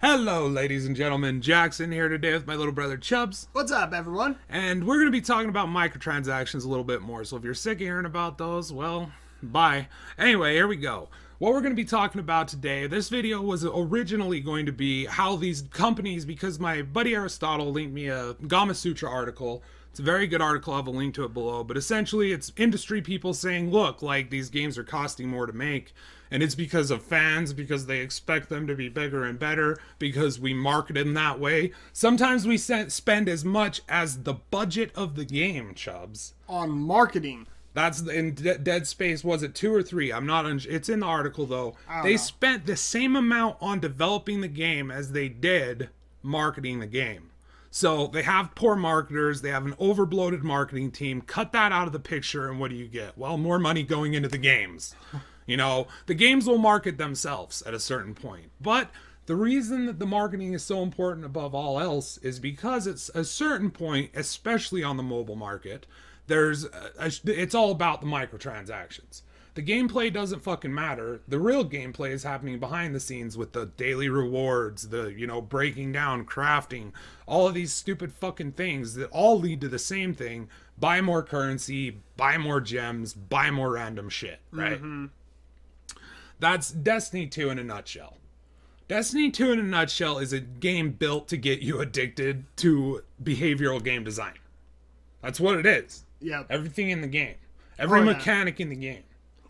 Hello, ladies and gentlemen. Jackson here today with my little brother Chubbz. What's up, everyone? And we're going to be talking about microtransactions a little bit more. So if you're sick of hearing about those, well, bye. Anyway, here we go. What we're going to be talking about today, this video was originally going to be how these companies, because my buddy Aristotle linked me a Gama Sutra article. It's a very good article. I'll have a link to it below. But essentially, it's industry people saying, look, like, these games are costing more to make. And it's because of fans, because they expect them to be bigger and better, because we market them that way. Sometimes we spend as much as the budget of the game, Chubbz. On marketing. That's in Dead Space, was it 2 or 3? I'm not, it's in the article though. They spent the same amount on developing the game as they did marketing the game. So they have poor marketers, they have an overbloated marketing team. Cut that out of the picture and what do you get? Well, more money going into the games. You know, the games will market themselves at a certain point. But the reason that the marketing is so important above all else is because it's a certain point, especially on the mobile market, it's all about the microtransactions. The gameplay doesn't fucking matter. The real gameplay is happening behind the scenes with the daily rewards, the, you know, breaking down, crafting, all of these stupid fucking things that all lead to the same thing. Buy more currency, buy more gems, buy more random shit, right? Mm-hmm. That's Destiny 2 in a nutshell. Destiny 2 in a nutshell is a game built to get you addicted to behavioral game design. That's what it is. Yep. Everything in the game. Every mechanic in the game.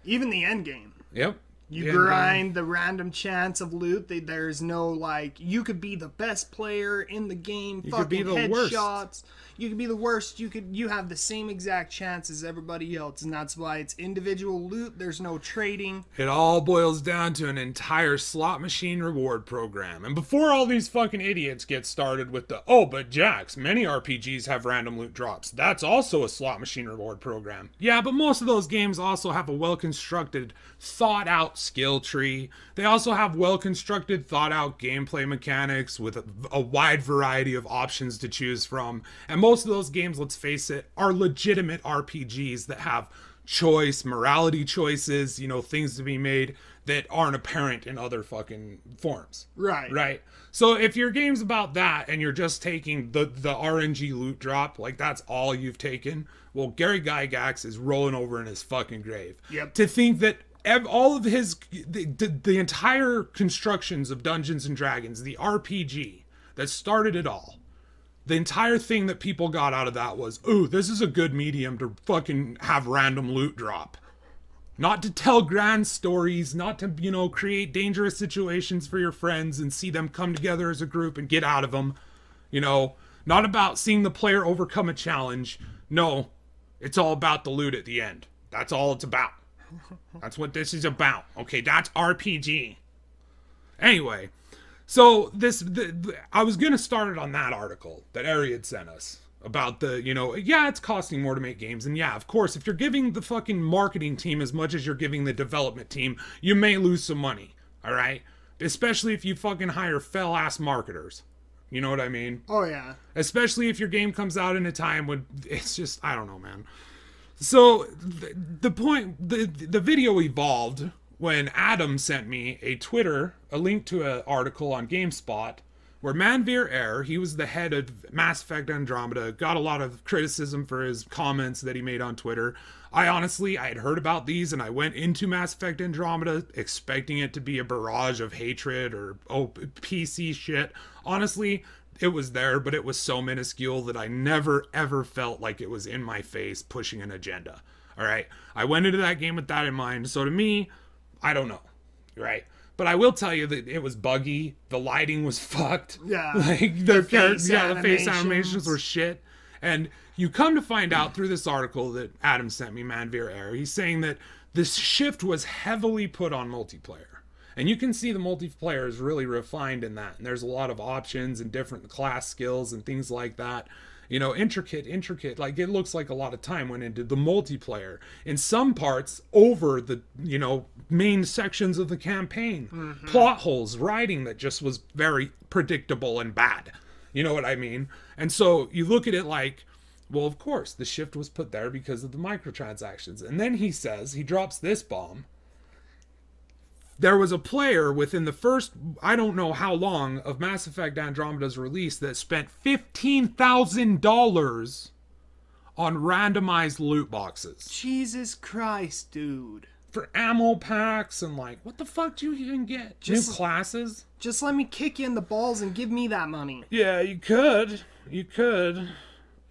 Even the end game. Yep. You grind the random chance of loot. There's no, like, you could be the best player in the game. You could be the headshots. You could be the worst. You have the same exact chance as everybody else, and that's why it's individual loot. There's no trading. It all boils down to an entire slot machine reward program. And before all these fucking idiots get started with the, oh, but Jax, many RPGs have random loot drops. That's also a slot machine reward program. Yeah, but most of those games also have a well-constructed, thought-out skill tree. They also have well-constructed, thought-out gameplay mechanics with a wide variety of options to choose from. And most of those games, let's face it, are legitimate RPGs that have choice, morality choices, you know, things to be made that aren't apparent in other fucking forms. Right. Right. So if your game's about that and you're just taking the RNG loot drop, like that's all you've taken, well, Gary Gygax is rolling over in his fucking grave. Yep. To think that all of his, the entire constructions of Dungeons and Dragons, the RPG that started it all, the entire thing that people got out of that was, ooh, this is a good medium to fucking have random loot drop. Not to tell grand stories, not to, you know, create dangerous situations for your friends and see them come together as a group and get out of them. You know, not about seeing the player overcome a challenge. No, it's all about the loot at the end. That's all it's about. That's what this is about. Okay, that's RPG. Anyway, so I was going to start it on that article that Ari had sent us about the, you know, yeah, it's costing more to make games. And yeah, of course, if you're giving the fucking marketing team as much as you're giving the development team, you may lose some money, all right? Especially if you fucking hire fell-ass marketers. You know what I mean? Oh, yeah. Especially if your game comes out in a time when it's just, I don't know, man. So the video evolved when Adam sent me a link to an article on GameSpot where Manveer Air, he was the head of Mass Effect Andromeda, got a lot of criticism for his comments that he made on Twitter. I had heard about these and I went into Mass Effect Andromeda expecting it to be a barrage of hatred or PC shit. Honestly, it was there, but it was so minuscule that I never ever felt like it was in my face pushing an agenda. All right. I went into that game with that in mind. So to me, I don't know. Right. But I will tell you that it was buggy. The lighting was fucked. Yeah. Like the face animations were shit. And you come to find out through this article that Adam sent me, Manveer Air, he's saying that this shift was heavily put on multiplayer. And you can see the multiplayer is really refined in that. And there's a lot of options and different class skills and things like that. You know, intricate. Like, it looks like a lot of time went into the multiplayer. In some parts, over the, you know, main sections of the campaign. Mm-hmm. Plot holes, writing that just was very predictable and bad. You know what I mean? And so you look at it like, well, of course, the shift was put there because of the microtransactions. And then he drops this bomb. there was a player within the first, I don't know how long, of Mass Effect Andromeda's release that spent $15,000 on randomized loot boxes. Jesus Christ, dude. For ammo packs and like, what the fuck do you even get? New classes? Just let me kick you in the balls and give me that money. Yeah, you could. You could.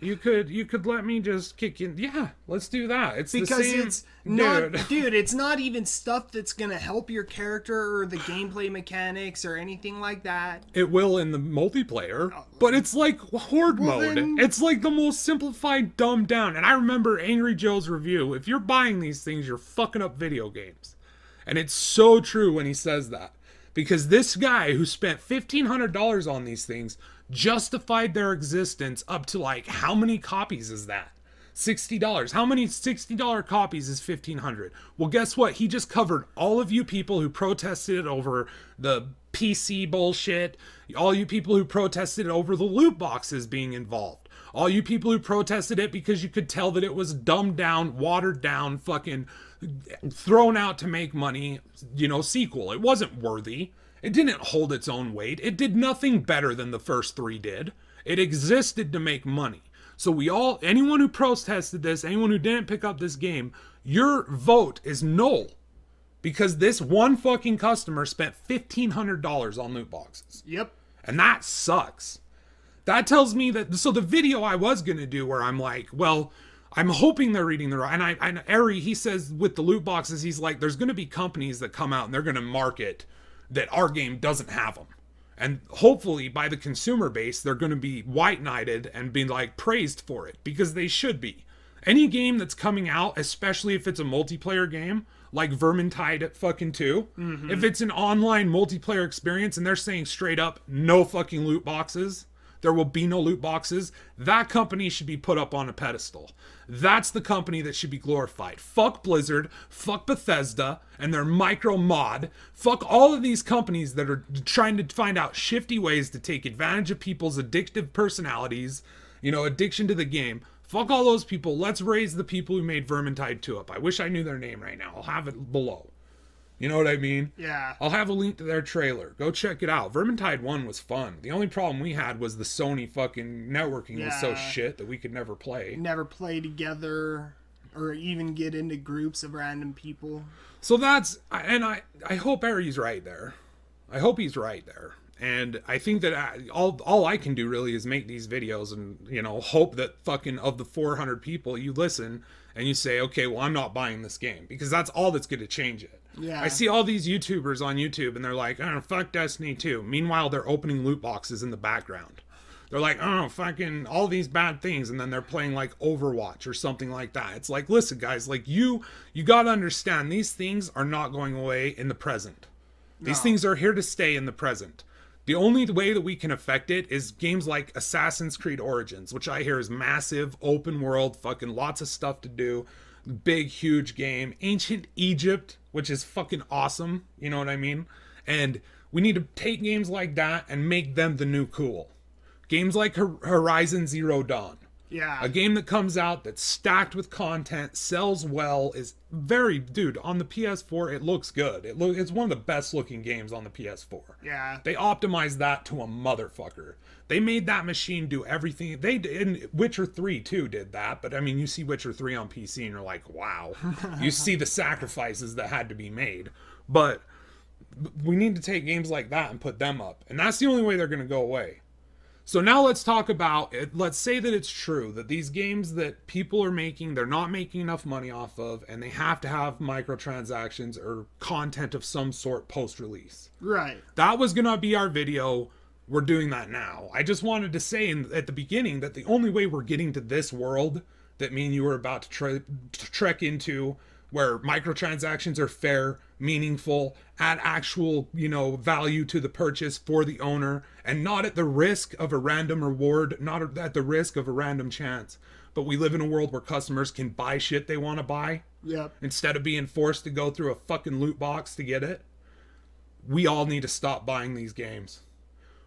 You could let me just kick in. Yeah, let's do that. It's because the same, it's not, dude. It's not even stuff that's gonna help your character or the gameplay mechanics or anything like that. It will in the multiplayer, but it's like horde mode. It's like the most simplified, dumbed down. And I remember Angry Joe's review. If you're buying these things, you're fucking up video games, and it's so true when he says that. Because this guy who spent $1,500 on these things justified their existence up to like, how many copies is that? $60. How many $60 copies is 1,500? Well, guess what? He just covered all of you people who protested over the PC bullshit. All you people who protested over the loot boxes being involved. All you people who protested it because you could tell that it was dumbed down, watered down, fucking thrown out to make money, you know, sequel. It wasn't worthy. It didn't hold its own weight. It did nothing better than the first three did. It existed to make money. So anyone who protested this, anyone who didn't pick up this game, your vote is null. Because this one fucking customer spent $1,500 on loot boxes. Yep. And that sucks. That tells me that, so the video I was going to do where I'm like, well, I'm hoping they're reading the right, and Ari, he says with the loot boxes, he's like, there's going to be companies that come out and they're going to market that our game doesn't have them. And hopefully by the consumer base, they're going to be white-knighted and be like praised for it, because they should be. Any game that's coming out, especially if it's a multiplayer game, like Vermintide at fucking 2, if it's an online multiplayer experience and they're saying straight up, no fucking loot boxes, there will be no loot boxes, that company should be put up on a pedestal. That's the company that should be glorified. Fuck Blizzard, fuck Bethesda, and their micro mod. Fuck all of these companies that are trying to find out shifty ways to take advantage of people's addictive personalities, you know, addiction to the game. Fuck all those people. Let's raise the people who made Vermintide 2 up. I wish I knew their name right now. I'll have it below. You know what I mean? Yeah. I'll have a link to their trailer. Go check it out. Vermintide 1 was fun. The only problem we had was the Sony fucking networking was so shit that we could never play. Never play together or even get into groups of random people. So that's, and I hope Ari's right there. I hope he's right there. And I think that all I can do really is make these videos and, you know, hope that fucking of the 400 people you listen and you say, okay, well, I'm not buying this game, because that's all that's going to change it. Yeah. I see all these YouTubers on YouTube and they're like, oh, fuck Destiny 2. Meanwhile, they're opening loot boxes in the background. They're like, oh, fucking all these bad things. And then they're playing like Overwatch or something like that. It's like, listen, guys, like you got to understand these things are not going away in the present. These things are here to stay in the present. The only way that we can affect it is games like Assassin's Creed Origins, which I hear is massive, open world, fucking lots of stuff to do. Big, huge game. Ancient Egypt, which is fucking awesome. You know what I mean? And we need to take games like that and make them the new cool. Games like Horizon Zero Dawn. Yeah. A game that comes out that's stacked with content, sells well, is very, dude, on the PS4, it looks good. It's one of the best looking games on the PS4. Yeah. They optimized that to a motherfucker. They made that machine do everything. They did, and Witcher 3 too did that, but I mean, you see Witcher 3 on PC and you're like, wow. You see the sacrifices that had to be made. But we need to take games like that and put them up. And that's the only way they're going to go away. So now let's talk about it. Let's say that it's true that these games that people are making, they're not making enough money off of, and they have to have microtransactions or content of some sort post-release. Right. That was going to be our video. We're doing that now. I just wanted to say at the beginning that the only way we're getting to this world that me and you are about to trek into, where microtransactions are fair, meaningful, add actual, you know, value to the purchase for the owner, and not at the risk of a random reward, not at the risk of a random chance. But we live in a world where customers can buy shit they want to buy. Yep. Instead of being forced to go through a fucking loot box to get it. We all need to stop buying these games.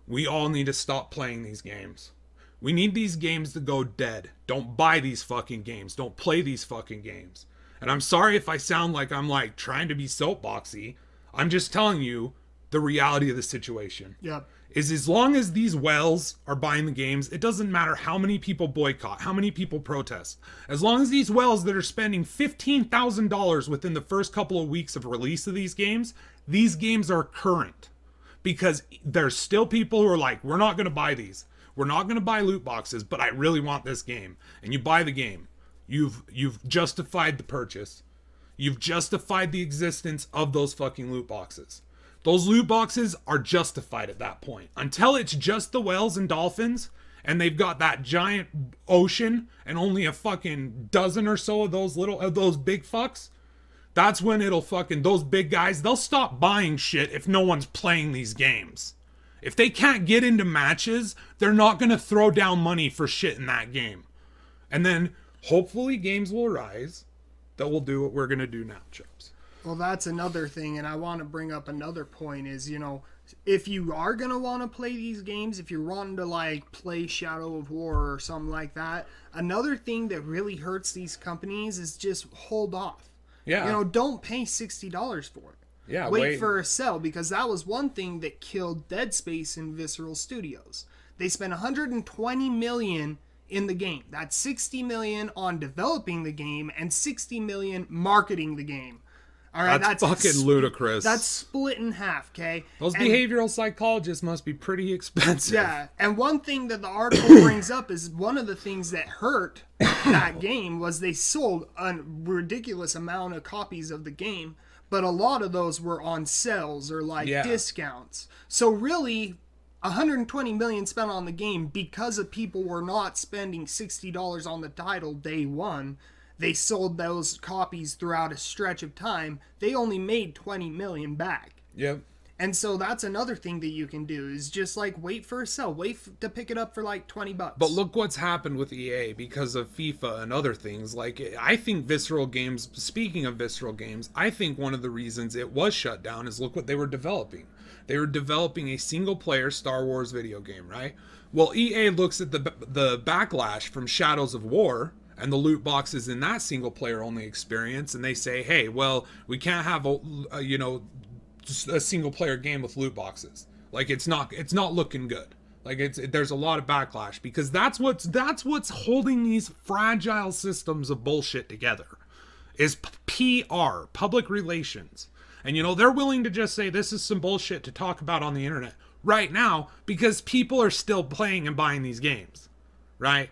We all need to stop playing these games. We need these games to go dead. Don't buy these fucking games. Don't play these fucking games. And I'm sorry if I sound like I'm like trying to be soapboxy. I'm just telling you the reality of the situation. Yep. Is as long as these whales are buying the games, it doesn't matter how many people boycott, how many people protest. As long as these whales that are spending $15,000 within the first couple of weeks of release of these games are current. Because there's still people who are like, we're not going to buy these. We're not going to buy loot boxes, but I really want this game. And you buy the game. You've justified the purchase. You've justified the existence of those fucking loot boxes. Those loot boxes are justified at that point. Until it's just the whales and dolphins, and they've got that giant ocean, and only a fucking dozen or so of those big fucks, that's when it'll fucking, those big guys, they'll stop buying shit if no one's playing these games. If they can't get into matches, they're not going to throw down money for shit in that game. And then, hopefully, games will rise that will do what we're going to do now, Chubbz. Well, that's another thing, and I want to bring up another point is, you know, if you are going to want to play these games, if you're wanting to, like, play Shadow of War or something like that, another thing that really hurts these companies is just hold off. Yeah. You know, don't pay $60 for it. Yeah, wait for a sale, because that was one thing that killed Dead Space and Visceral Studios. They spent $120 million in the game. That's $60 million on developing the game and $60 million marketing the game. All right, that's fucking ludicrous. That's split in half, okay? Those behavioral psychologists must be pretty expensive. Yeah, and one thing that the article brings up is one of the things that hurt that game was they sold a ridiculous amount of copies of the game, but a lot of those were on sales or like discounts. So really, $120 million spent on the game because of people were not spending $60 on the title day one. They sold those copies throughout a stretch of time. They only made $20 million back. Yep. And so that's another thing that you can do is just like wait for a sale. Wait to pick it up for like $20. But look what's happened with EA because of FIFA and other things. Like, I think Visceral Games, speaking of Visceral Games, I think one of the reasons it was shut down is look what they were developing. They were developing a single-player Star Wars video game, right? Well, EA looks at the backlash from Shadows of War and the loot boxes in that single player only experience, and they say, hey, well, we can't have a single player game with loot boxes. Like, it's not looking good. Like, there's a lot of backlash because that's what's holding these fragile systems of bullshit together is PR, public relations. And they're willing to just say this is some bullshit to talk about on the internet right now because people are still playing and buying these games, right?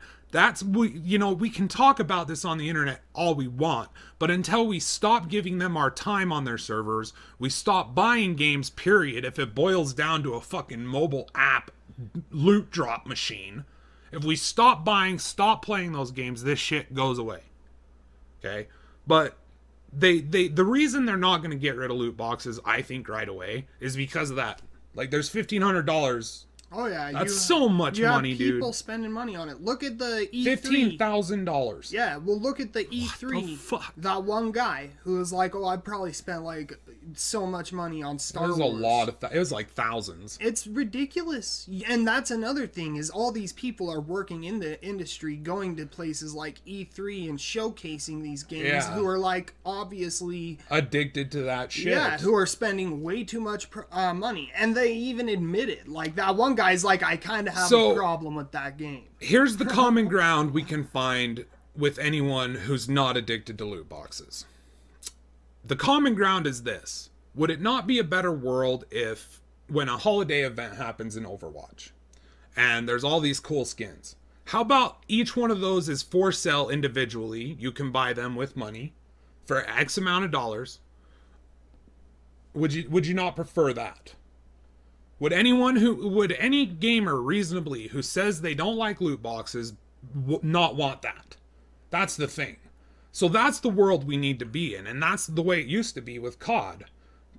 We can talk about this on the internet all we want, but until we stop giving them our time on their servers, we stop buying games, period, if it boils down to a fucking mobile app loot drop machine. If we stop buying, stop playing those games, this shit goes away. Okay? But the reason they're not going to get rid of loot boxes, I think, right away, is because of that. Like, there's $1,500. Oh yeah, that's so much money, dude. People spending money on it. Look at the E3. $15,000. Yeah, well, look at the E3. What the fuck? That one guy who was like, "Oh, I probably spent like so much money on Star Wars." It was a lot of. It was like thousands. It's ridiculous, and that's another thing is all these people are working in the industry, going to places like E3 and showcasing these games, who are like obviously addicted to that shit. Yeah, who are spending way too much money, and they even admit it. Like that one guy. Guy's like, I kind of have a problem with that game. Here's the common ground we can find with anyone who's not addicted to loot boxes. The common ground is this. Would it not be a better world if, when a holiday event happens in Overwatch, and there's all these cool skins, how about each one of those is for sale individually? You can buy them with money for X amount of dollars. Would you not prefer that? Would any gamer reasonably who says they don't like loot boxes not want that? That's the thing. So that's the world we need to be in, and that's the way it used to be with COD.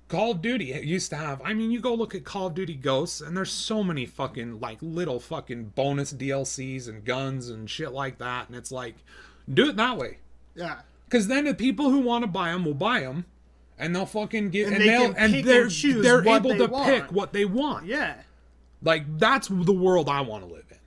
Call of Duty used to have, you go look at Call of Duty Ghosts, and there's so many fucking, like, little fucking bonus DLCs and guns and shit like that, and it's like, do it that way. Yeah. Because then the people who want to buy them will buy them. And they'll fucking get, and they're able to pick what they want. Yeah. Like, that's the world I want to live in.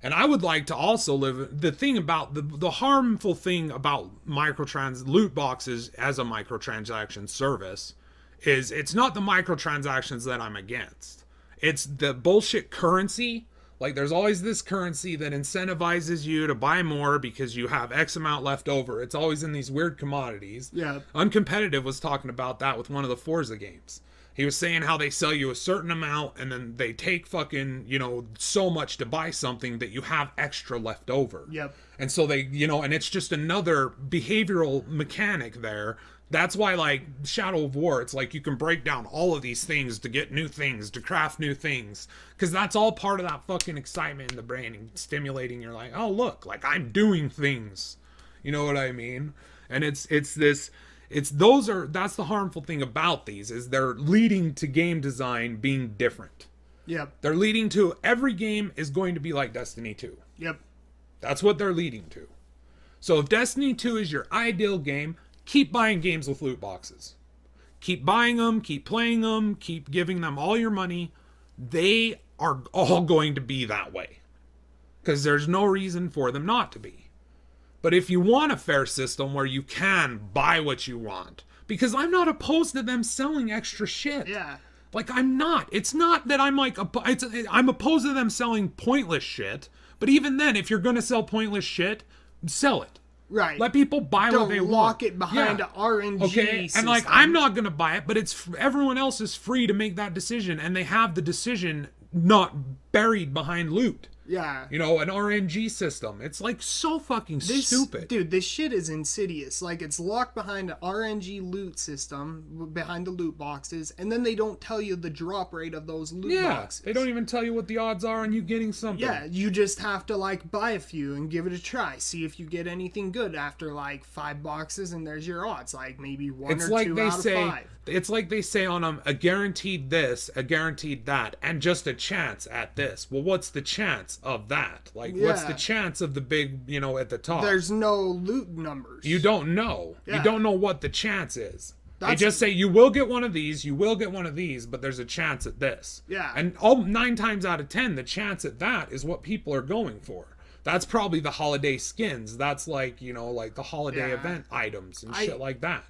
And I would like to also live, the thing about, the harmful thing about loot boxes as a microtransaction service is it's not the microtransactions that I'm against. It's the bullshit currency. Like, there's always this currency that incentivizes you to buy more because you have X amount left over. It's always in these weird commodities. Yeah. Uncompetitive was talking about that with one of the Forza games. He was saying how they sell you a certain amount and then they take fucking, you know, so much to buy something that you have extra left over. Yep. And so they, you know, and it's just another behavioral mechanic there. That's why, like, Shadow of War, it's like you can break down all of these things to get new things, to craft new things. Because that's all part of that fucking excitement in the brain and stimulating. You're like, oh, look, like, I'm doing things. You know what I mean? And that's the harmful thing about these, is they're leading to game design being different. Yep. They're leading to, every game is going to be like Destiny 2. Yep. That's what they're leading to. So if Destiny 2 is your ideal game, keep buying games with loot boxes. Keep buying them, keep playing them, keep giving them all your money. They are all going to be that way. Because there's no reason for them not to be. But if you want a fair system where you can buy what you want, because I'm not opposed to them selling extra shit. Yeah. Like, I'm not. It's not that I'm like, I'm opposed to them selling pointless shit. But even then, if you're going to sell pointless shit, sell it. Right. Let people buy what they want. Don't lock it behind an RNG okay? system. And like, I'm not going to buy it, but it's everyone else is free to make that decision, and they have the decision not buried behind loot. Yeah. You know, an RNG system. It's like so fucking stupid. Dude, this shit is insidious. Like, it's locked behind an RNG loot system, behind the loot boxes, and then they don't tell you the drop rate of those loot boxes. They don't even tell you what the odds are on you getting something. Yeah, you just have to, like, buy a few and give it a try. See if you get anything good after, like, 5 boxes, and there's your odds. Like, maybe one or two out of 5. It's like they say on them, a guaranteed this, a guaranteed that, and just a chance at this. Well, what's the chance of that? Like, what's the chance of the big, you know, at the top? There's no loot numbers. You don't know. Yeah. You don't know what the chance is. They just say, you will get one of these, you will get one of these, but there's a chance at this. Yeah. And 9 times out of 10, the chance at that is what people are going for. That's probably the holiday skins. That's like, you know, like the holiday event items and shit like that.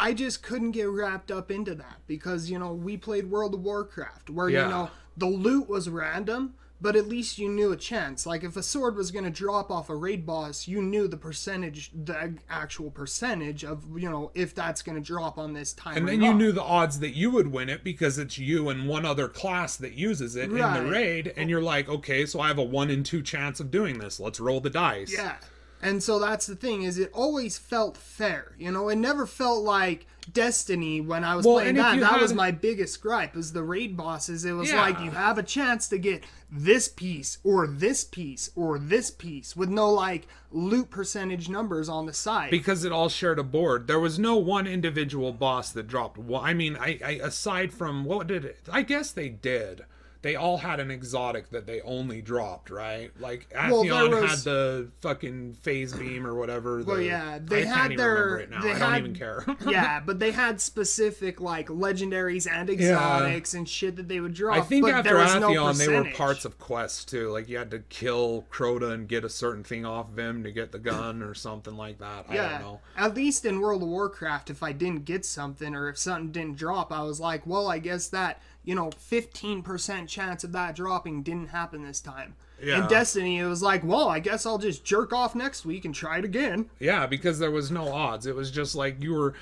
I just couldn't get wrapped up into that because, you know, we played World of Warcraft where, you know, the loot was random, but at least you knew a chance. Like, if a sword was going to drop off a raid boss, you knew the actual percentage of, you know, if that's going to drop on this time. And then you knew the odds that you would win it because it's you and one other class that uses it in the raid. And you're like, okay, so I have a 1 in 2 chance of doing this. Let's roll the dice. Yeah. And so that's the thing, is it always felt fair. You know, it never felt like Destiny when I was playing that. That was my biggest gripe, is the raid bosses. It was like, you have a chance to get this piece, or this piece, or this piece, with no, like, loot percentage numbers on the side. Because it all shared a board. There was no one individual boss that dropped. Well, I mean, I aside from, what did it? I guess they did. They all had an exotic that they only dropped, right? Like, Atheon had the fucking phase beam or whatever. They had their... I don't even care. Yeah, but they had specific, like, legendaries and exotics and shit that they would drop. I think after Atheon, they were parts of quests, too. Like, you had to kill Crota and get a certain thing off of him to get the gun or something like that. I don't know. At least in World of Warcraft, if I didn't get something or if something didn't drop, I was like, well, I guess that... you know, 15% chance of that dropping didn't happen this time. Yeah. In Destiny, it was like, well, I guess I'll just jerk off next week and try it again. Yeah, because there was no odds. It was just like you were...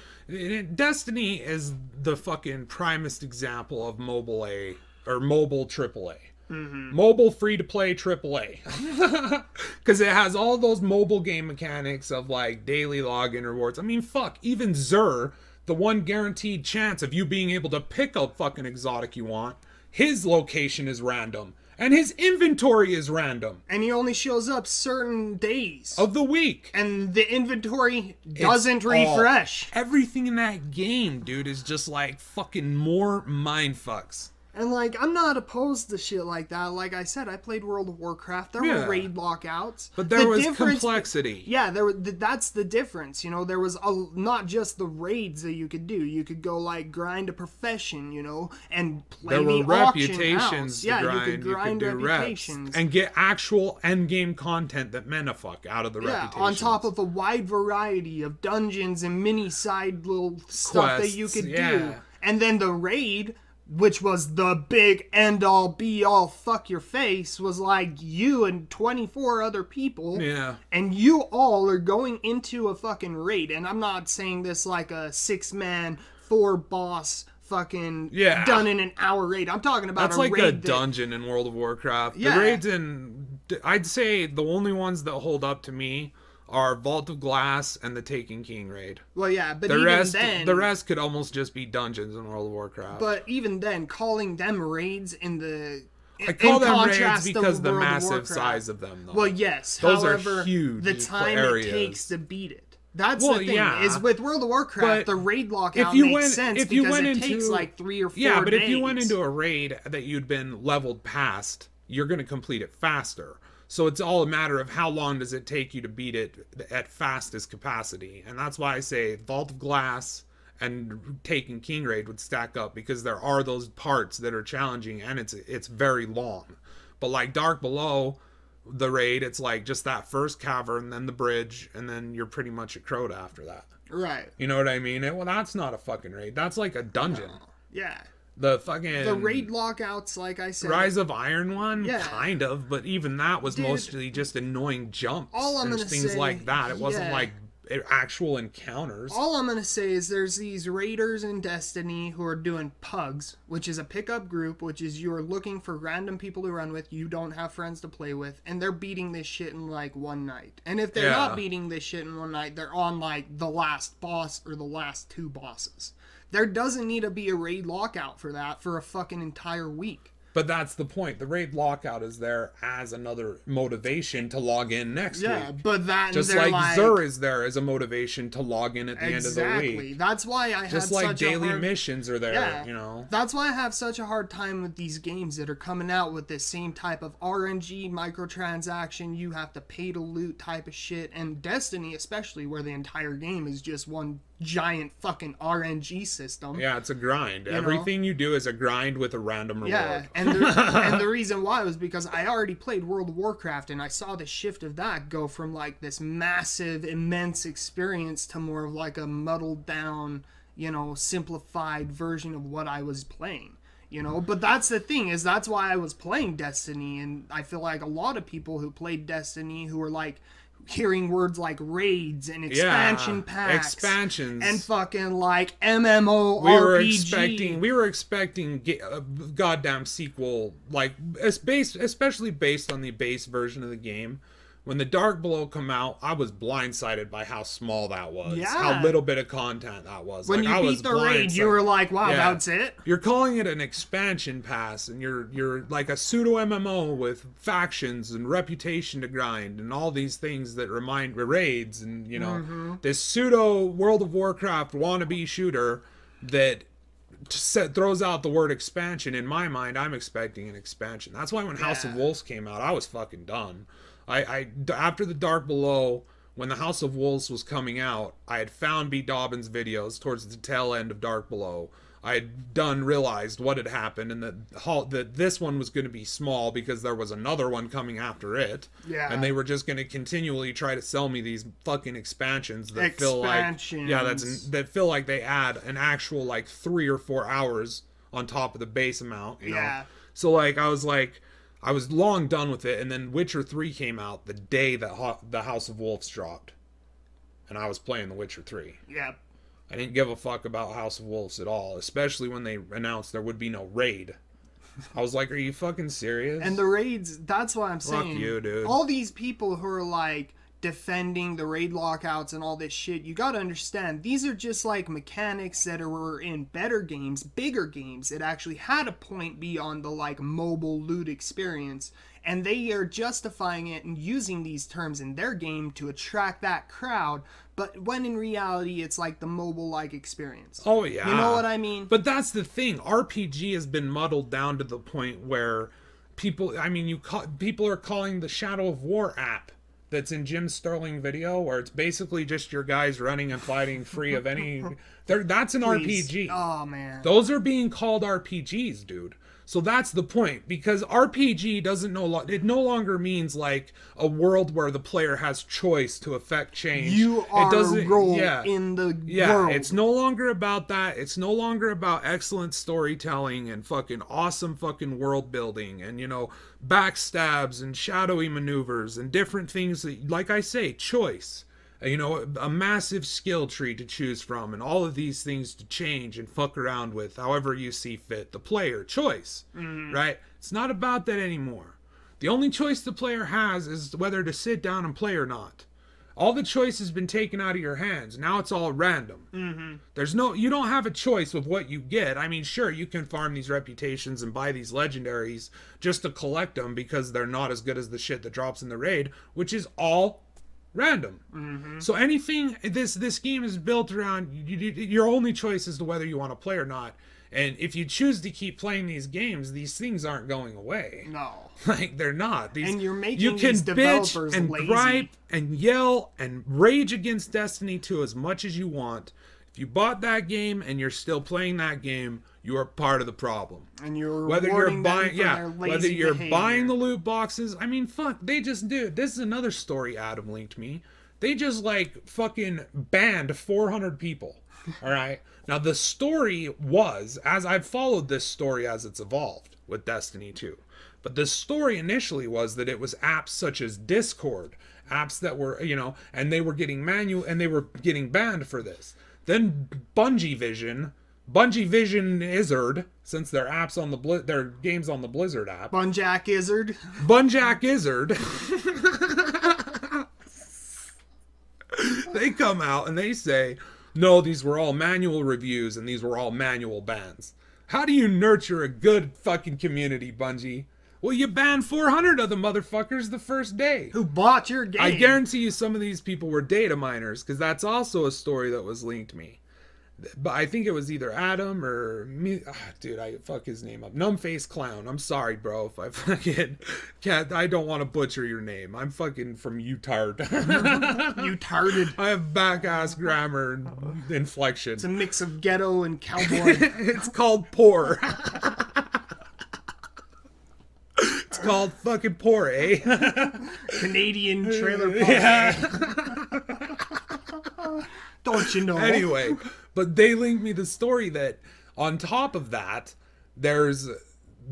Destiny is the fucking primest example of mobile A, or mobile AAA. Mm-hmm. Mobile free-to-play AAA. Because it has all those mobile game mechanics of, like, daily login rewards. I mean, fuck, even Xur... the one guaranteed chance of you being able to pick a fucking exotic you want, his location is random. And his inventory is random. And he only shows up certain days of the week. And the inventory doesn't refresh. Everything in that game, dude, is just like fucking more mindfucks. And, like, I'm not opposed to shit like that. Like I said, I played World of Warcraft. There were raid lockouts. But there was complexity. Yeah, that's the difference. You know, there was not just the raids that you could do. You could go, like, grind a profession, you know, and play the auction house. Yeah, you could grind reputations. And get actual endgame content that meant a fuck out of the reputations. On top of a wide variety of dungeons and mini side little stuff that you could do. And then the raid, which was the big end-all, be-all, fuck your face, was like you and 24 other people. Yeah. And you all are going into a fucking raid. And I'm not saying this like a 6-man, 4-boss fucking done in an hour raid. I'm talking about that's a like raid a dungeon in World of Warcraft. The raids I'd say the only ones that hold up to me are Vault of Glass and the Taken King raid. Well, yeah, but the rest could almost just be dungeons in World of Warcraft. But even then, calling them raids I call them raids because the massive size of them, though. Well, yes. Those however, are huge the time areas. it takes to beat it. That's the thing, is with World of Warcraft, the raid lockout makes sense because it takes like 3 or 4 days. Yeah, but if you went into a raid that you'd been leveled past, you're going to complete it faster. So it's all a matter of how long does it take you to beat it at fastest capacity. And that's why I say Vault of Glass and Taken King raid would stack up, because there are those parts that are challenging and it's very long. But like Dark Below, the raid, it's like just that first cavern, then the bridge, and then you're pretty much at Crota after that. Right. You know what I mean? Well, that's not a fucking raid. That's like a dungeon. Yeah. The raid lockouts, like I said, Rise of Iron one, kind of, but even that was mostly just annoying jumps and things like that. It wasn't like actual encounters. All I'm gonna say is there's these raiders in Destiny who are doing pugs, which is a pickup group, which is you're looking for random people to run with, you don't have friends to play with, and they're beating this shit in like one night. And if they're not beating this shit in one night, they're on like the last boss or the last 2 bosses. There doesn't need to be a raid lockout for that for a fucking entire week. But that's the point. The raid lockout is there as another motivation to log in next week. Yeah, but that just like Xur is there as a motivation to log in at the end of the week. Exactly. That's why I just had like such daily a hard... missions are there. Yeah, you know. That's why I have such a hard time with these games that are coming out with this same type of RNG microtransaction. You have to pay to loot type of shit, and Destiny especially, where the entire game is just one giant fucking RNG system. Yeah, it's a grind. Everything you do is a grind with a random reward. Yeah, and the reason why was because I already played World of Warcraft, and I saw the shift of that go from like this massive, immense experience to more of like a muddled down, simplified version of what I was playing. But that's the thing, is that's why I was playing Destiny, and I feel like a lot of people who played Destiny who were like hearing words like raids and expansion packs, expansions, and fucking like MMO RPG. We were expecting a goddamn sequel, like especially based on the base version of the game. When the Dark Below come out, I was blindsided by how small that was. Yeah. How little bit of content that was. When you beat the raid, you were like, wow, that's it? You're calling it an expansion pass, and you're like a pseudo MMO with factions and reputation to grind and all these things that remind raids and, this pseudo World of Warcraft wannabe shooter that throws out the word expansion. In my mind, I'm expecting an expansion. That's why when House of Wolves came out, I was fucking done. I after the Dark Below, when the House of Wolves was coming out, I had found B. Dobbin's videos towards the tail end of Dark Below. I had realized what had happened, and that this one was going to be small because there was another one coming after it. Yeah. And they were just going to continually try to sell me these fucking expansions that feel like that feel like they add an actual like 3 or 4 hours on top of the base amount. You know? So like I was long done with it, and then Witcher 3 came out the day that the House of Wolves dropped. And I was playing The Witcher 3. Yep. I didn't give a fuck about House of Wolves at all, especially when they announced there would be no raid. I was like, are you fucking serious? And the raids, that's what I'm saying. Fuck you, dude. All these people who are like defending the raid lockouts and all this shit, you gotta understand, these are just like mechanics that were in better games, bigger games, that actually had a point beyond the like mobile loot experience, and they are justifying it and using these terms in their game to attract that crowd, but when in reality it's like the mobile like experience. Oh yeah, you know what I mean? But that's the thing, RPG has been muddled down to the point where people are calling the Shadow of War app that's in Jim Sterling video, where it's basically just your guys running and fighting free of any... That's an RPG. Oh, man. Those are being called RPGs, dude. So that's the point, because RPG it no longer means like a world where the player has choice to affect change. You are a role in the world. It's no longer about that. It's no longer about excellent storytelling and fucking awesome fucking world building and, you know, backstabs and shadowy maneuvers and different things that, like I say, choice. You know, a massive skill tree to choose from and all of these things to change and fuck around with however you see fit. The player choice, right? It's not about that anymore. The only choice the player has is whether to sit down and play or not. All the choice has been taken out of your hands. Now it's all random. You don't have a choice with what you get. I mean, sure, you can farm these reputations and buy these legendaries just to collect them because they're not as good as the shit that drops in the raid, which is all random. So anything, this game is built around your only choice as to whether you want to play or not. And if you choose to keep playing these games, these things aren't going away. No, like they're not. And you're making these developers and lazy. Gripe and yell and rage against Destiny 2 as much as you want. If you bought that game and you're still playing that game, you are part of the problem. And you're whether you're buying, whether you're buying the loot boxes. I mean, fuck, they just do. This is another story Adam linked me. They just like fucking banned 400 people. All right. Now the story was, as I've followed this story as it's evolved with Destiny 2, but the story initially was that it was apps such as Discord, apps that were, you know, and they were getting banned for this. Then Bungie Vision Izzard, since their apps on their games on the Blizzard app. Bunjack Izzard. They come out and they say, no, these were all manual reviews and these were all manual bans. How do you nurture a good fucking community, Bungie? Well, you banned 400 of the motherfuckers the first day. Who bought your game? I guarantee you some of these people were data miners, because that's also a story that was linked me. But I think it was either Adam or me. Dude, I fuck his name up. Numbface Clown. I'm sorry, bro. If I fucking can't, I don't want to butcher your name. I'm fucking from Utard. Utarded. I have back ass grammar and inflection. It's a mix of ghetto and cowboy. It's called poor. It's called fucking poor, eh? Canadian trailer park. Yeah. Don't you know? Anyway, but they linked me the story that on top of that, there's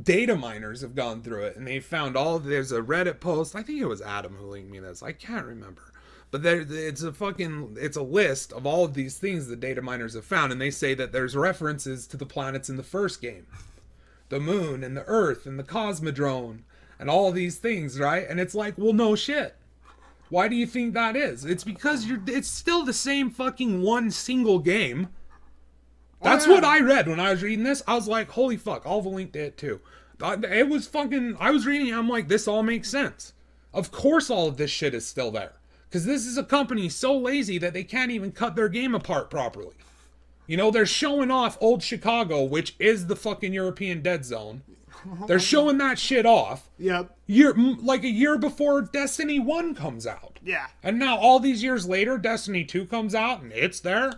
data miners have gone through it and they found there's a Reddit post. I think it was Adam who linked me this. I can't remember. But it's a list of all of these things that data miners have found, and they say that there's references to the planets in the first game. The moon and the earth and the cosmodrome and all of these things, right? And it's like, well, no shit. Why do you think that is? It's because it's still the same fucking one single game. That's what I read when I was reading this. I was like, holy fuck, I'll have a link to it too. It was fucking, I was reading it, I'm like, this all makes sense. Of course all of this shit is still there. Because this is a company so lazy that they can't even cut their game apart properly. You know, they're showing off old Chicago, which is the fucking European Dead Zone. They're showing that shit off. Yep. Like a year before Destiny 1 comes out. Yeah. And now all these years later, Destiny 2 comes out and it's there.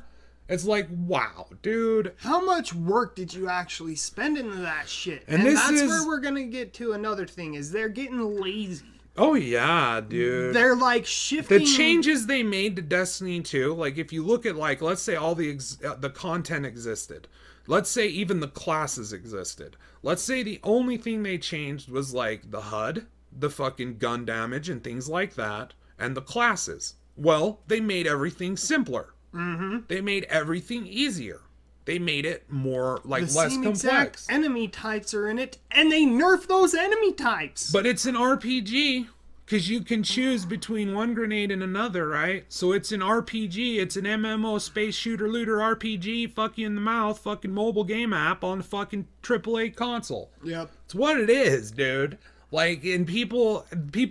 It's like, wow, dude. How much work did you actually spend into that shit? And that's where we're going to get to another thing, is they're getting lazy. Oh, yeah, dude. They're like shifting. The changes they made to Destiny 2, like if you look at like, let's say all the content existed. Let's say even the classes existed. Let's say the only thing they changed was like the HUD, the fucking gun damage and things like that, and the classes. Well, they made everything simpler. They made everything easier. They made it more, like, less complex. Exact enemy types are in it, and they nerf those enemy types. But it's an RPG, because you can choose between one grenade and another, right? So it's an RPG, it's an MMO space shooter looter RPG, fuck you in the mouth, fucking mobile game app on the fucking AAA console. Yep. It's what it is, dude. Like, and people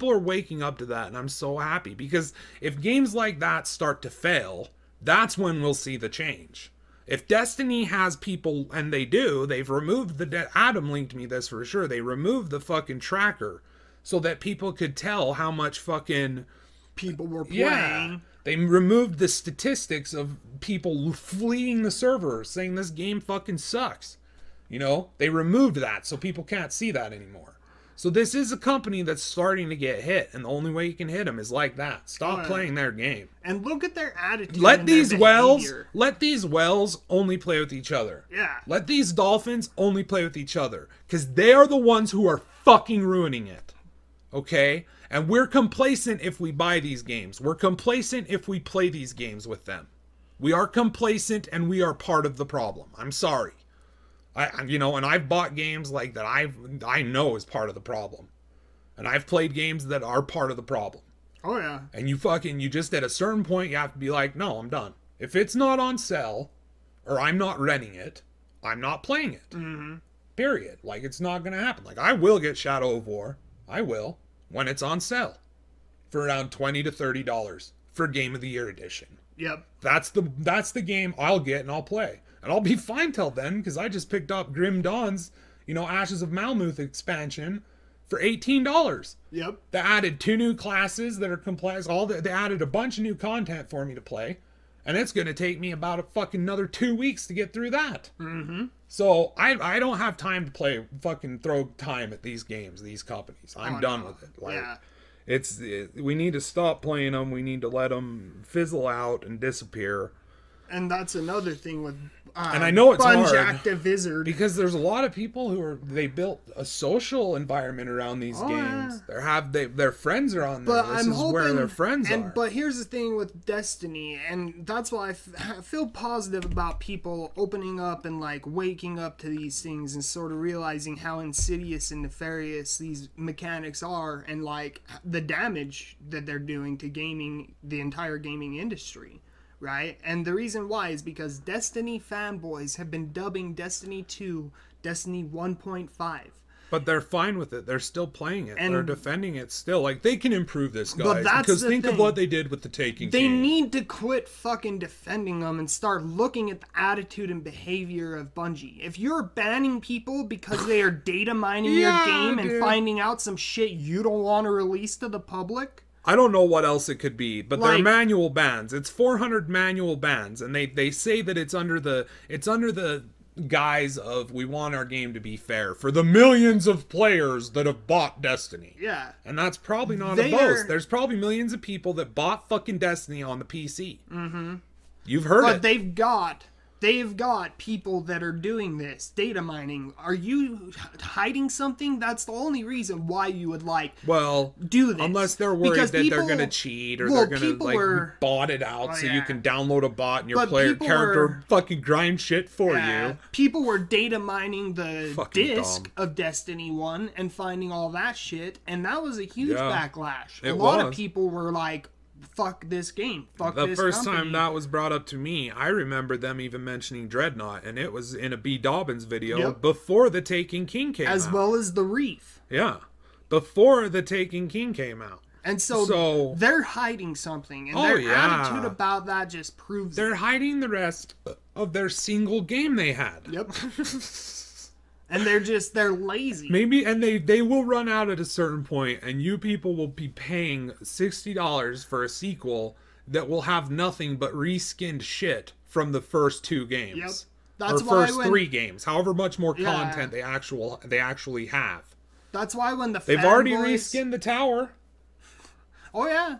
are waking up to that, and I'm so happy, because if games like that start to fail, that's when we'll see the change. If Destiny has people, and they do, they've removed Adam linked me this for sure, they removed the fucking tracker so that people could tell how much fucking people were playing. Yeah, they removed the statistics of people fleeing the server saying this game fucking sucks. You know, they removed that so people can't see that anymore. So this is a company that's starting to get hit, and the only way you can hit them is like that. Stop playing their game. And look at their attitude. Let these whales only play with each other. Yeah. Let these dolphins only play with each other, because they are the ones who are fucking ruining it. Okay? And we're complacent if we buy these games. We're complacent if we play these games with them. We are complacent, and we are part of the problem. I'm sorry. And I've bought games like that I know is part of the problem. And I've played games that are part of the problem. Oh, yeah. And you just at a certain point, you have to be like, no, I'm done. If it's not on sale, or I'm not renting it, I'm not playing it. Mm-hmm. Period. Like, it's not going to happen. Like, I will get Shadow of War. I will. When it's on sale. For around $20 to $30. For Game of the Year edition. Yep. That's the game I'll get and I'll play. And I'll be fine till then, because I just picked up Grim Dawn's, Ashes of Malmuth expansion for $18. Yep. They added 2 new classes that are complex. They added a bunch of new content for me to play. And it's going to take me about a fucking another 2 weeks to get through that. Mm-hmm. So I don't have time to throw time at these games, these companies. I'm done with it. Like, yeah. We need to stop playing them. We need to let them fizzle out and disappear. And that's another thing with and I know it's hard Activision, because there's a lot of people they built a social environment around these games. Yeah. Their friends are on there. This is where their friends are. But here's the thing with Destiny, and that's why I feel positive about people opening up and like waking up to these things and sort of realizing how insidious and nefarious these mechanics are, and like the damage that they're doing to the entire gaming industry. Right? And the reason why is because Destiny fanboys have been dubbing Destiny 2 Destiny 1.5. But they're fine with it. They're still playing it. They're defending it still. Like, they can improve this, guys. Because think of what they did with the Taken King. They need to quit fucking defending them and start looking at the attitude and behavior of Bungie. If you're banning people because they are data mining your game and finding out some shit you don't want to release to the public... I don't know what else it could be, but they're manual bans. It's 400 manual bans, and they say that it's under the guise of we want our game to be fair for the millions of players that have bought Destiny. Yeah. And that's probably not a boast. There's probably millions of people that bought fucking Destiny on the PC. Mm-hmm. You've heard it. But they've got people that are doing this, data mining. Are you hiding something? That's the only reason why you would do this. Unless they're worried that they're going to cheat or they're going to bot it out so you can download a bot and your character fucking grind shit for you. People were data mining the disc of Destiny 1 and finding all that shit, and that was a huge backlash. A lot of people were like, fuck this game. Fuck this company. The first time that was brought up to me, I remember them even mentioning Dreadnought, and it was in a B. Dobbins video before The Taken King came out. As well as The Reef. Yeah. Before The Taken King came out. And so they're hiding something, and their attitude about that just proves they're hiding the rest of their single game they had. Yep. And they're lazy. Maybe, and they will run out at a certain point, and you people will be paying $60 for a sequel that will have nothing but reskinned shit from the first 2 games. Yep. That's or first 3 games, however much more content they actually have. That's why when they've already reskinned the tower. Oh yeah.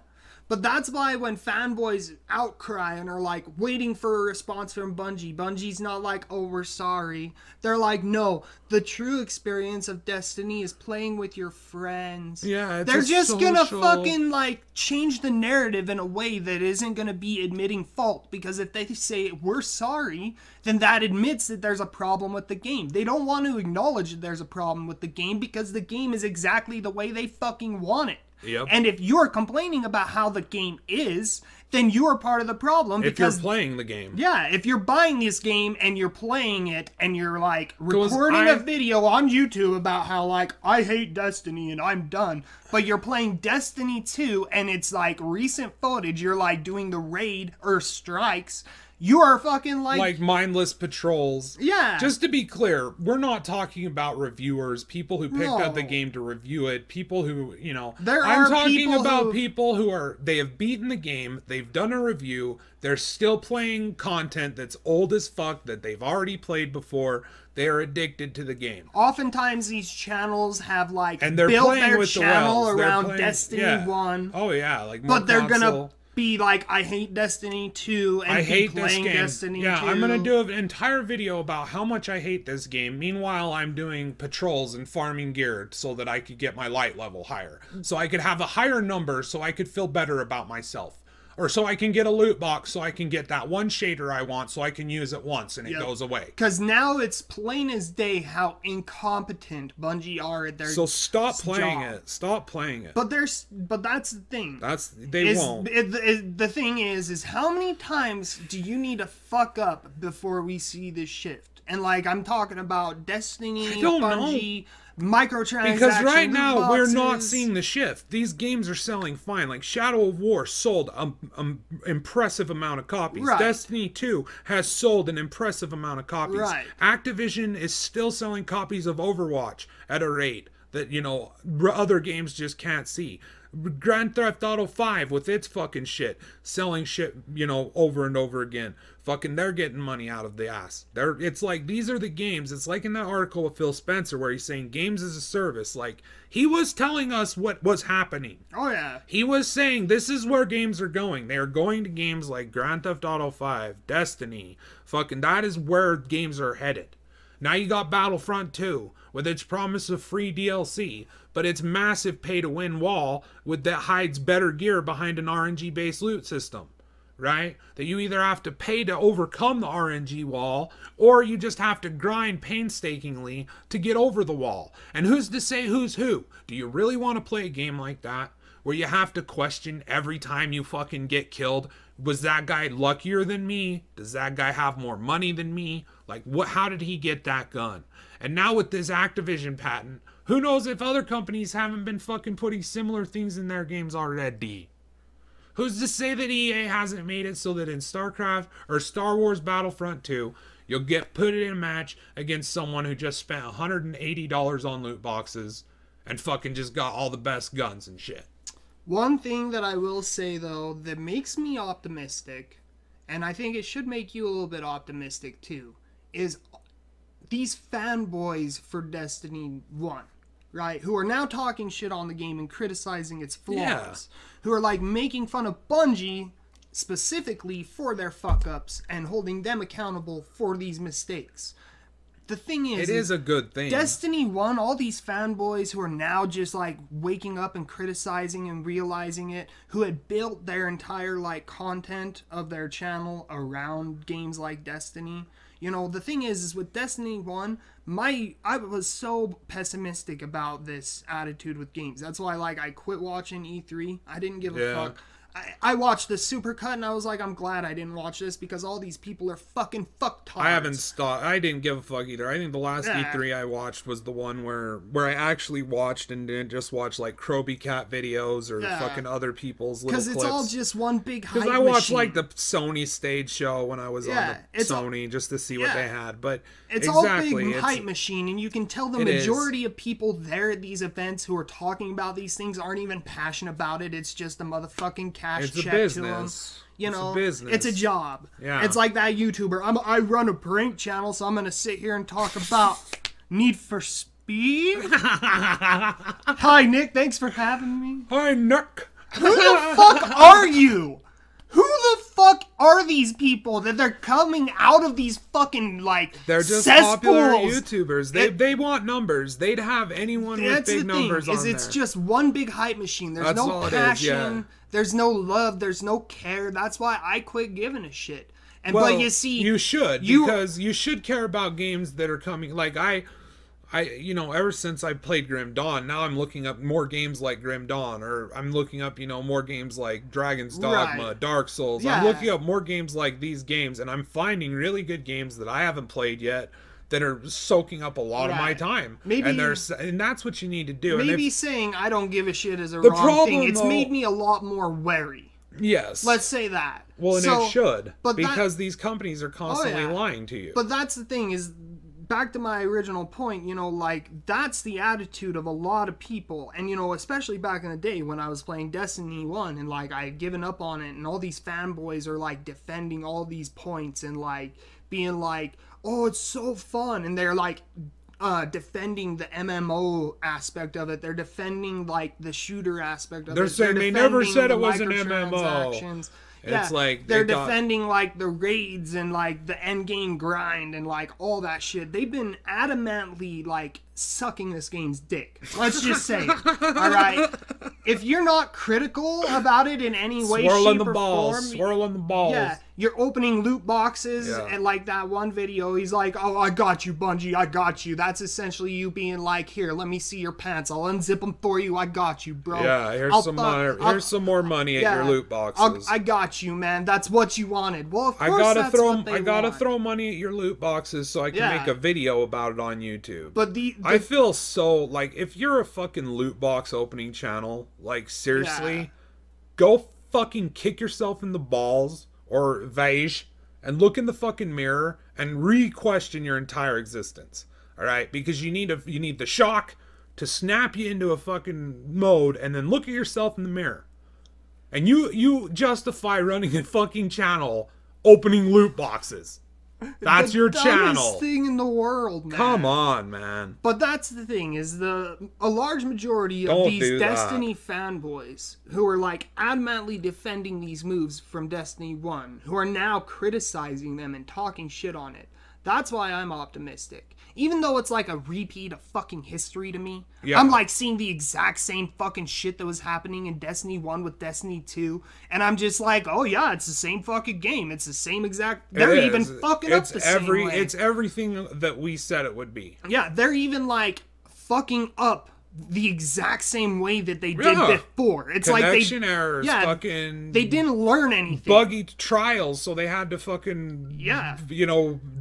But that's why when fanboys outcry and are like waiting for a response from Bungie, Bungie's not like, oh, we're sorry. They're like, no, the true experience of Destiny is playing with your friends. Yeah, it's they're just gonna fucking like change the narrative in a way that isn't gonna be admitting fault. Because if they say we're sorry, then that admits that there's a problem with the game. They don't want to acknowledge that there's a problem with the game because the game is exactly the way they fucking want it. Yep. And if you're complaining about how the game is, then you're part of the problem. If you're playing the game. Yeah, if you're buying this game and you're playing it and you're like recording a video on YouTube about how like, I hate Destiny and I'm done. But you're playing Destiny 2 and it's like recent footage, you're like doing the raid or strikes. You are fucking like mindless patrols. Yeah. Just to be clear, we're not talking about reviewers, people who picked up the game to review it, people who, I'm talking about people who they have beaten the game, they've done a review, they're still playing content that's old as fuck, that they've already played before, They are addicted to the game. Oftentimes these channels have like and they're built playing their with channel the around Destiny 1. Oh yeah, like but they're gonna be like, I hate Destiny 2 and I hate playing this game. Destiny 2. I'm gonna do an entire video about how much I hate this game. Meanwhile, I'm doing patrols and farming gear so that I could get my light level higher. So I could have a higher number so I could feel better about myself. Or so I can get a loot box so I can get that one shader I want so I can use it once and it goes away. Because now it's plain as day how incompetent Bungie are at their So stop playing it. Stop playing it. But that's the thing. They won't. The thing is how many times do you need to fuck up before we see this shift? And like I'm talking about Destiny, Bungie, microtransactions. Because right now we're not seeing the shift. These games are selling fine. Like Shadow of War sold an impressive amount of copies. Right. Destiny 2 has sold an impressive amount of copies. Right. Activision is still selling copies of Overwatch at a rate that, you know, other games just can't see. Grand Theft Auto 5 with its fucking shit, selling shit, you know, over and over again. Fucking, they're getting money out of the ass. It's like, these are the games. It's like in that article with Phil Spencer where he's saying games as a service. Like, he was telling us what was happening. Oh, yeah. He was saying this is where games are going. They are going to games like Grand Theft Auto 5, Destiny. Fucking, that is where games are headed. Now you got Battlefront 2 with its promise of free DLC, but its massive pay-to-win wall that hides better gear behind an RNG-based loot system, right? That you either have to pay to overcome the RNG wall, or you just have to grind painstakingly to get over the wall. And who's to say who's who? Do you really want to play a game like that, where you have to question every time you fucking get killed? Was that guy luckier than me? Does that guy have more money than me? Like, how did he get that gun? And now with this Activision patent, who knows if other companies haven't been fucking putting similar things in their games already? Who's to say that EA hasn't made it so that in StarCraft or Star Wars Battlefront 2, you'll get put in a match against someone who just spent $180 on loot boxes and fucking just got all the best guns and shit? One thing that I will say, though, that makes me optimistic, and I think it should make you a little bit optimistic, too, is these fanboys for Destiny 1, right? Who are now talking shit on the game and criticizing its flaws. Yeah. Who are, like, making fun of Bungie specifically for their fuck-ups and holding them accountable for these mistakes. The thing is, it is a good thing. Destiny 1, all these fanboys who are now just like waking up and criticizing and realizing it, who had built their entire like content of their channel around games like Destiny. You know, the thing is with Destiny 1, I was so pessimistic about this attitude with games. That's why like I quit watching E3. I didn't give a fuck. I watched the supercut and I was like, I'm glad I didn't watch this because all these people are fucking fucktards. I haven't stopped. I didn't give a fuck either. I think the last E3 I watched was the one where I actually watched and didn't just watch like Kroby Cat videos or fucking other people's little clips. Because it's all just one big hype machine. Because I watched like the Sony stage show when I was on the Sony just to see what they had. But it's all big hype machine, and you can tell the majority of people there at these events who are talking about these things aren't even passionate about it. It's just a motherfucking cash check to them. You know, it's a business. It's a job. Yeah. It's like that YouTuber. I run a prank channel, so I'm going to sit here and talk about Need for Speed. Hi, Nick. Thanks for having me. Hi, Nick. Who the fuck are you? Who the fuck are these people that they're coming out of these fucking, like, they're just cesspools? Popular YouTubers. They want numbers. They'd have anyone with big numbers on there. It's just one big hype machine. There's no passion. There's no love. There's no care. That's why I quit giving a shit. And but you see, you should because you should care about games that are coming. Like I you know, ever since I played Grim Dawn, now I'm looking up more games like Grim Dawn, or I'm looking up, you know, more games like Dragon's Dogma, Dark Souls. Yeah. I'm looking up more games like these games, and I'm finding really good games that I haven't played yet that are soaking up a lot of my time. Maybe, and that's what you need to do. Maybe saying I don't give a shit is a wrong thing. It's made me a lot more wary. Yes. Let's say that. Well, and it should, because these companies are constantly lying to you. But that's the thing is, back to my original point, you know, like, that's the attitude of a lot of people. And, you know, especially back in the day when I was playing Destiny 1 and, like, I had given up on it and all these fanboys are, like, defending all these points and, like, being like, oh, it's so fun, and they're like defending the MMO aspect of it. They're defending like the shooter aspect of it. They're saying they never said it was an MMO. Yeah, it's like they're defending like the raids and like the end game grind and like all that shit. They've been adamantly like sucking this game's dick. Let's just say it. All right. If you're not critical about it in any way, shape, or form, swirling the balls. Yeah, you're opening loot boxes and like that one video, he's like, "Oh, I got you, Bungie, I got you." That's essentially you being like, "Here, let me see your pants. I'll unzip them for you. I got you, bro." Yeah, here's some more money at your loot boxes. I got you, man. That's what you wanted. Well, of course, I gotta throw money at your loot boxes so I can make a video about it on YouTube. But I feel so like if you're a fucking loot box opening channel, like seriously, go fucking kick yourself in the balls or vage and look in the fucking mirror and re-question your entire existence. All right, because you need the shock to snap you into a fucking mode, and then look at yourself in the mirror. And you justify running a fucking channel opening loot boxes. That's your channel. The dumbest thing in the world, man. Come on, man. But that's the thing, is a large majority of these Destiny fanboys who are like adamantly defending these moves from Destiny 1, who are now criticizing them and talking shit on it. That's why I'm optimistic. Even though it's like a repeat of fucking history to me. Yeah. I'm like seeing the exact same fucking shit that was happening in Destiny 1 with Destiny 2. And I'm just like, oh yeah, it's the same fucking game. It's the same exact... They're even fucking up the same way. It's everything that we said it would be. Yeah, they're even like fucking up the exact same way that they did before. It's connection like errors, fucking they didn't learn anything. Buggy trials, so they had to fucking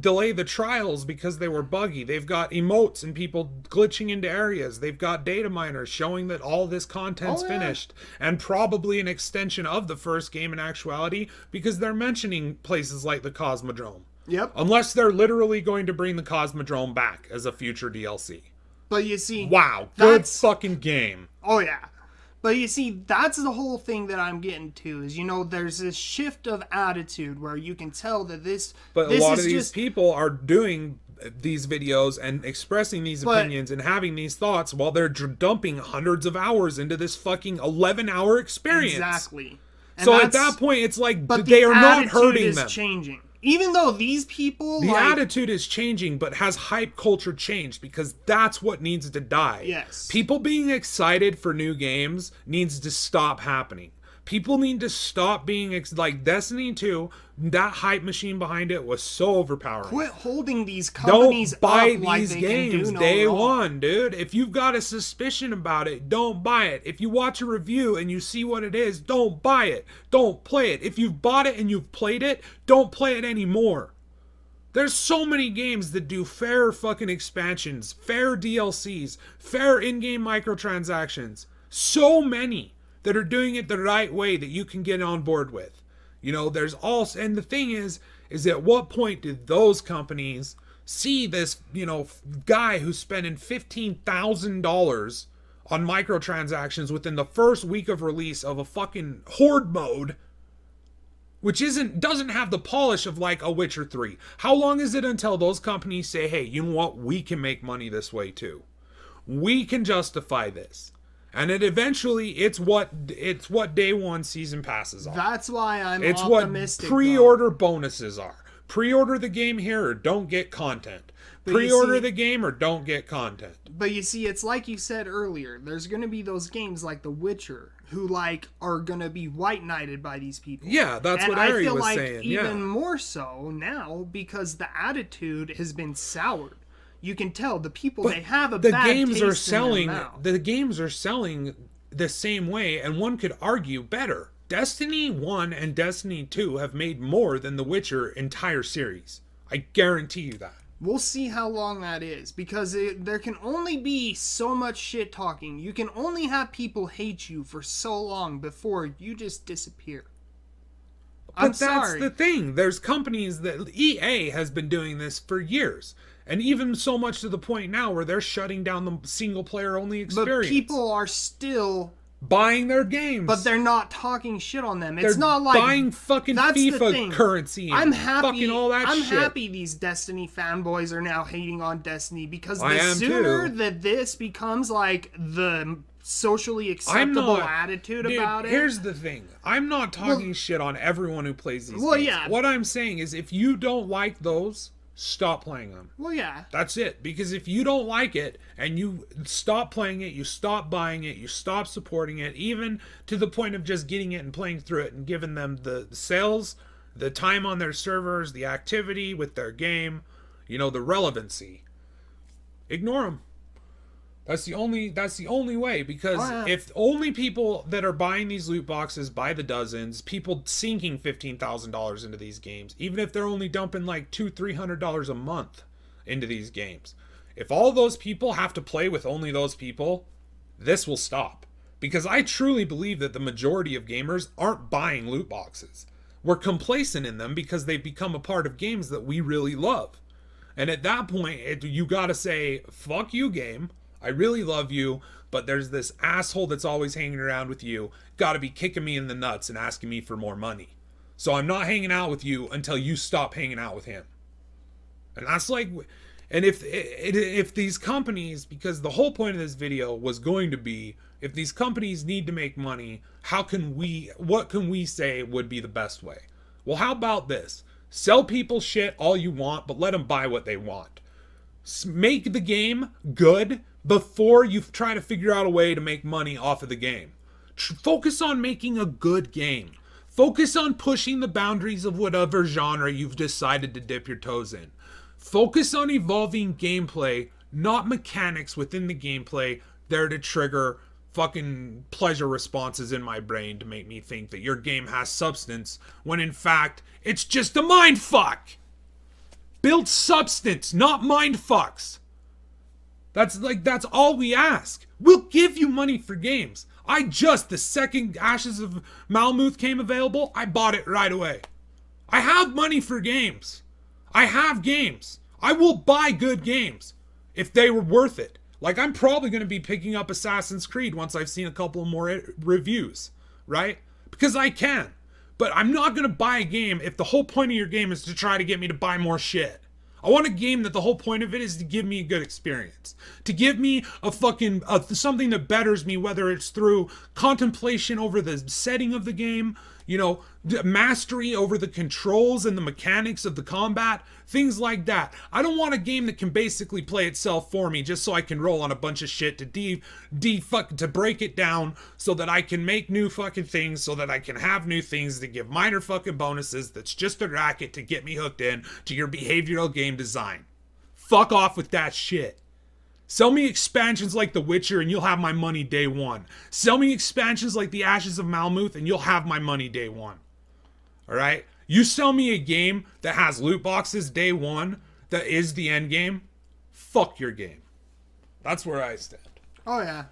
delay the trials because they were buggy. They've got emotes and people glitching into areas. They've got data miners showing that all this content's finished, and probably an extension of the first game in actuality, because they're mentioning places like the Cosmodrome. Yep. Unless they're literally going to bring the Cosmodrome back as a future DLC. But you see... Wow, good fucking game. Oh, yeah. But you see, that's the whole thing that I'm getting to, is, there's this shift of attitude where you can tell that this... But a lot of these people are doing these videos and expressing these opinions and having these thoughts while they're dumping hundreds of hours into this fucking 11-hour experience. Exactly. And so at that point, it's like they are not hurting them. Changing. Even though these people... The attitude is changing, but has hype culture changed? Because that's what needs to die. Yes. People being excited for new games needs to stop happening. People need to stop being... like Destiny 2, that hype machine behind it was so overpowering. Quit holding these companies up like they can do no wrong. Don't buy these games day one, dude. If you've got a suspicion about it, don't buy it. If you watch a review and you see what it is, don't buy it. Don't play it. If you've bought it and you've played it, don't play it anymore. There's so many games that do fair fucking expansions, fair DLCs, fair in-game microtransactions. So many that are doing it the right way that you can get on board with. There's also, and the thing is at what point did those companies see this, guy who's spending $15,000 on microtransactions within the first week of release of a fucking horde mode, which doesn't have the polish of like a Witcher 3. How long is it until those companies say, hey, you know what, we can make money this way too. We can justify this. And it's what day one season passes are. That's why I'm optimistic. It's what pre-order bonuses are. Pre-order the game here or don't get content. Pre-order the game or don't get content. But you see, it's like you said earlier. There's going to be those games like The Witcher who are going to be white knighted by these people. Yeah, that's what Ari was saying. Even more so now because the attitude has been soured. You can tell the people, they have a bad taste in their mouth. The games are selling the same way, and one could argue better. Destiny 1 and Destiny 2 have made more than the Witcher entire series. I guarantee you that. We'll see how long that is, because there can only be so much shit talking. You can only have people hate you for so long before you just disappear. But that's the thing. There's companies that... EA has been doing this for years. And even so much to the point now where they're shutting down the single-player only experience. But people are still buying their games. But they're not talking shit on them. It's not like buying fucking FIFA currency. And I'm happy. Fucking all that I'm shit. happy these Destiny fanboys are now hating on Destiny, because the sooner that this becomes like the socially acceptable attitude about it. Here's the thing. I'm not talking shit on everyone who plays these games. Yeah. What I'm saying is, if you don't like those, stop playing them. Well, yeah. That's it. Because if you don't like it and you stop playing it, you stop buying it, you stop supporting it, even to the point of just getting it and playing through it and giving them the sales, the time on their servers, the activity with their game, you know, the relevancy, ignore them. That's the only way, because if only people that are buying these loot boxes by the dozens, people sinking $15,000 into these games, even if they're only dumping like $200-300 a month into these games, if all those people have to play with only those people, this will stop. Because I truly believe that the majority of gamers aren't buying loot boxes. We're complacent in them because they've become a part of games that we really love. And at that point, you gotta say, fuck you, game. I really love you, but there's this asshole that's always hanging around with you, gotta be kicking me in the nuts and asking me for more money. So I'm not hanging out with you until you stop hanging out with him. And that's like, and if these companies, because the whole point of this video was going to be, if these companies need to make money, what can we say would be the best way? Well, how about this? Sell people shit all you want, but let them buy what they want. Make the game good before you try to figure out a way to make money off of the game. Focus on making a good game. Focus on pushing the boundaries of whatever genre you've decided to dip your toes in. Focus on evolving gameplay, not mechanics within the gameplay there to trigger fucking pleasure responses in my brain to make me think that your game has substance, when in fact it's just a mind fuck. Build substance, not mind fucks. That's all we ask. We'll give you money for games. The second Ashes of Malmuth came available, I bought it right away. I have money for games. I have games. I will buy good games if they were worth it. Like, I'm probably going to be picking up Assassin's Creed once I've seen a couple more reviews, right? Because I can. But I'm not going to buy a game if the whole point of your game is to try to get me to buy more shit. I want a game that the whole point of it is to give me a good experience. To give me a fucking, something that betters me, whether it's through contemplation over the setting of the game, you know, mastery over the controls and the mechanics of the combat, things like that. I don't want a game that can basically play itself for me just so I can roll on a bunch of shit to break it down so that I can make new fucking things, so that I can have new things to give minor fucking bonuses. That's just a racket to get me hooked in to your behavioral game design. Fuck off with that shit. Sell me expansions like The Witcher and you'll have my money day one. Sell me expansions like the Ashes of Malmuth and you'll have my money day one. Alright? You sell me a game that has loot boxes day one, that is the end game, fuck your game. That's where I stand. Oh yeah.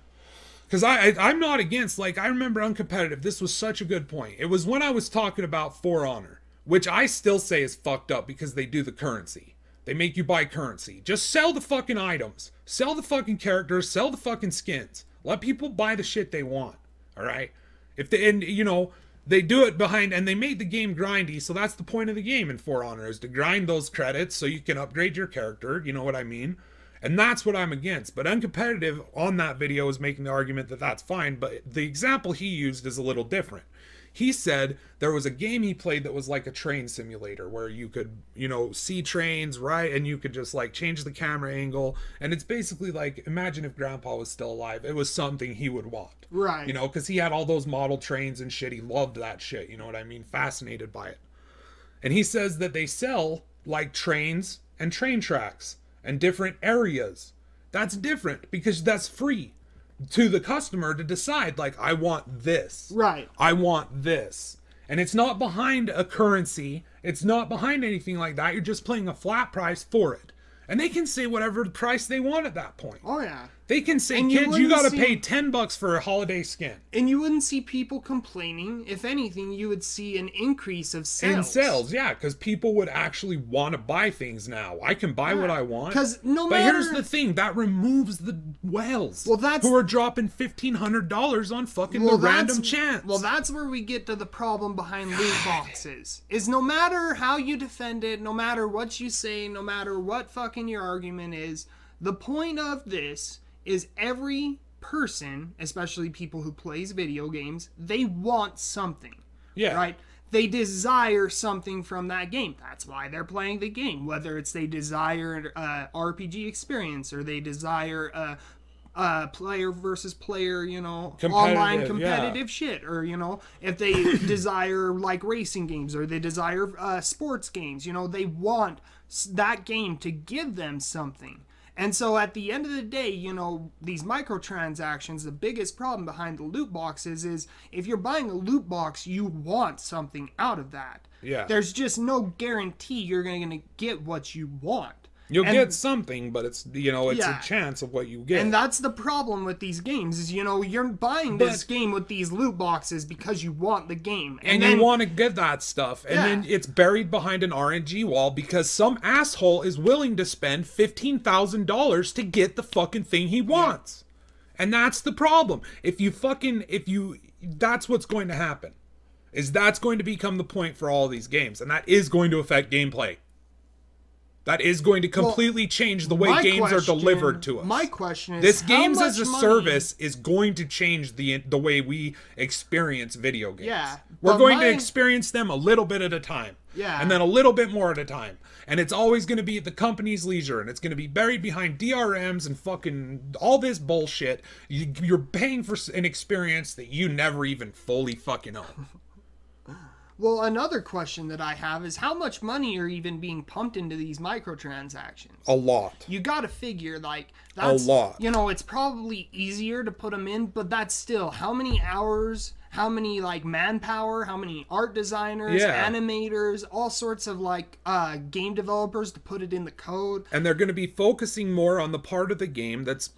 Because I'm not against, like, I remember Uncompetitive, this was such a good point. It was when I was talking about For Honor, which I still say is fucked up because they do the currency. They make you buy currency. Just sell the fucking items. Sell the fucking characters. Sell the fucking skins. Let people buy the shit they want. Alright? They do it behind, and they made the game grindy, so that's the point of the game in For Honor, is to grind those credits so you can upgrade your character, you know what I mean? And that's what I'm against. But Uncompetitive on that video is making the argument that that's fine, but the example he used is a little different. He said there was a game he played that was like a train simulator where you could, see trains, right? And you could just like change the camera angle. And it's basically like, imagine if Grandpa was still alive. It was something he would want. Right. Because he had all those model trains and shit. He loved that shit. You know what I mean? Fascinated by it. And he says that they sell like trains and train tracks and different areas. That's different because that's free to the customer to decide, like, I want this. Right. I want this. And it's not behind a currency. It's not behind anything like that. You're just paying a flat price for it. And they can say whatever price they want at that point. Oh, yeah. They can say, kids, you gotta pay $10 for a holiday skin. And you wouldn't see people complaining. If anything, you would see an increase of sales. In sales, yeah, because people would actually want to buy things now. I can buy what I want. Because no but matter... here's the thing, that removes the whales who are dropping $1,500 on fucking the random chance. Well, that's where we get to the problem behind loot boxes. Is no matter how you defend it, no matter what you say, no matter what fucking your argument is, the point of this is every person, especially people who plays video games, they want something. Yeah. Right? They desire something from that game. That's why they're playing the game. Whether it's they desire RPG experience or they desire player versus player, you know, online competitive shit, or, you know, if they desire like racing games or they desire sports games, you know, they want that game to give them something. And so at the end of the day, you know, these microtransactions, the biggest problem behind the loot boxes is if you're buying a loot box, you want something out of that. Yeah. There's just no guarantee you're going to get what you want. You'll get something, but it's, you know, it's a chance of what you get. And that's the problem with these games is, you know, you're buying this game with these loot boxes because you want the game. And then, you want to get that stuff. And then it's buried behind an RNG wall because some asshole is willing to spend $15,000 to get the fucking thing he wants. Yeah. And that's the problem. That's what's going to happen. That's going to become the point for all these games. And that is going to affect gameplay. That is going to completely change the way games are delivered to us. My question is, this games as a service is going to change the way we experience video games. Yeah, we're going to experience them a little bit at a time. Yeah. And then a little bit more at a time. And it's always going to be at the company's leisure. And it's going to be buried behind DRMs and fucking all this bullshit. You're paying for an experience that you never even fully fucking own. Well, another question that I have is how much money are even being pumped into these microtransactions? A lot. You got to figure, like, that's... A lot. You know, it's probably easier to put them in, but that's still... How many hours, how many, like, manpower, how many art designers, animators, all sorts of, like, game developers to put it in the code. And they're going to be focusing more on the part of the game that's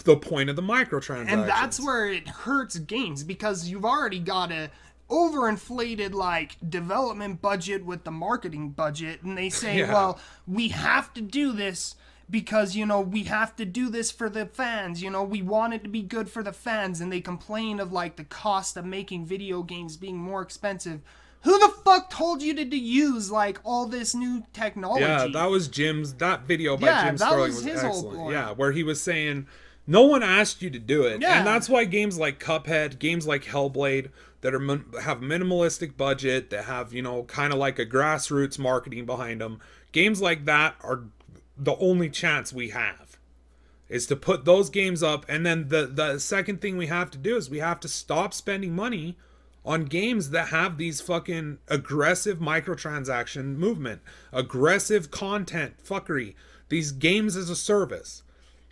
the point of the microtransactions. And that's where it hurts games, because you've already got a... overinflated like development budget with the marketing budget, and they say, well, we have to do this because, you know, we have to do this for the fans, you know, we want it to be good for the fans, and they complain of like the cost of making video games being more expensive. Who the fuck told you to use like all this new technology? Yeah, that was that video by Jim Sterling was excellent. Yeah, where he was saying no one asked you to do it. And that's why games like Cuphead, games like Hellblade, that have minimalistic budget, that have, you know, kind of like a grassroots marketing behind them. Games like that are the only chance we have, is to put those games up. And then the second thing we have to do is we have to stop spending money on games that have these fucking aggressive microtransaction movement, aggressive content fuckery, these games as a service.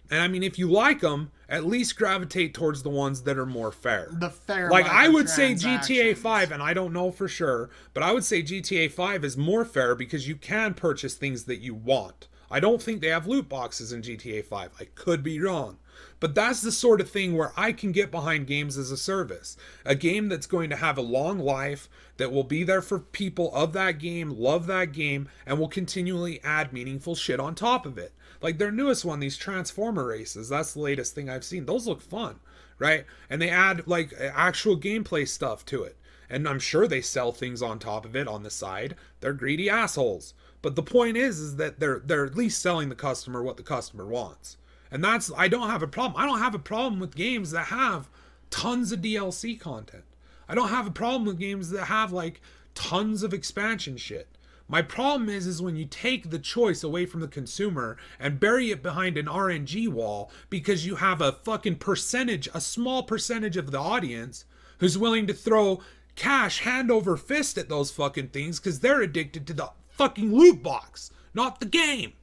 And I mean, if you like them, at least gravitate towards the ones that are more fair. The fair, like I would say GTA 5, and I don't know for sure, but I would say GTA 5 is more fair because you can purchase things that you want. I don't think they have loot boxes in GTA 5. I could be wrong. But that's the sort of thing where I can get behind games as a service. A game that's going to have a long life, that will be there for people of that game, love that game, and will continually add meaningful shit on top of it. Like their newest one, these Transformer races, that's the latest thing I've seen. Those look fun, right? And they add like actual gameplay stuff to it. And I'm sure they sell things on top of it on the side. They're greedy assholes. But the point is that they're at least selling the customer what the customer wants. And that's, I don't have a problem. I don't have a problem with games that have tons of DLC content. I don't have a problem with games that have like tons of expansion shit. My problem is when you take the choice away from the consumer and bury it behind an RNG wall because you have a fucking percentage, a small percentage of the audience who's willing to throw cash hand over fist at those fucking things because they're addicted to the fucking loot box, not the game.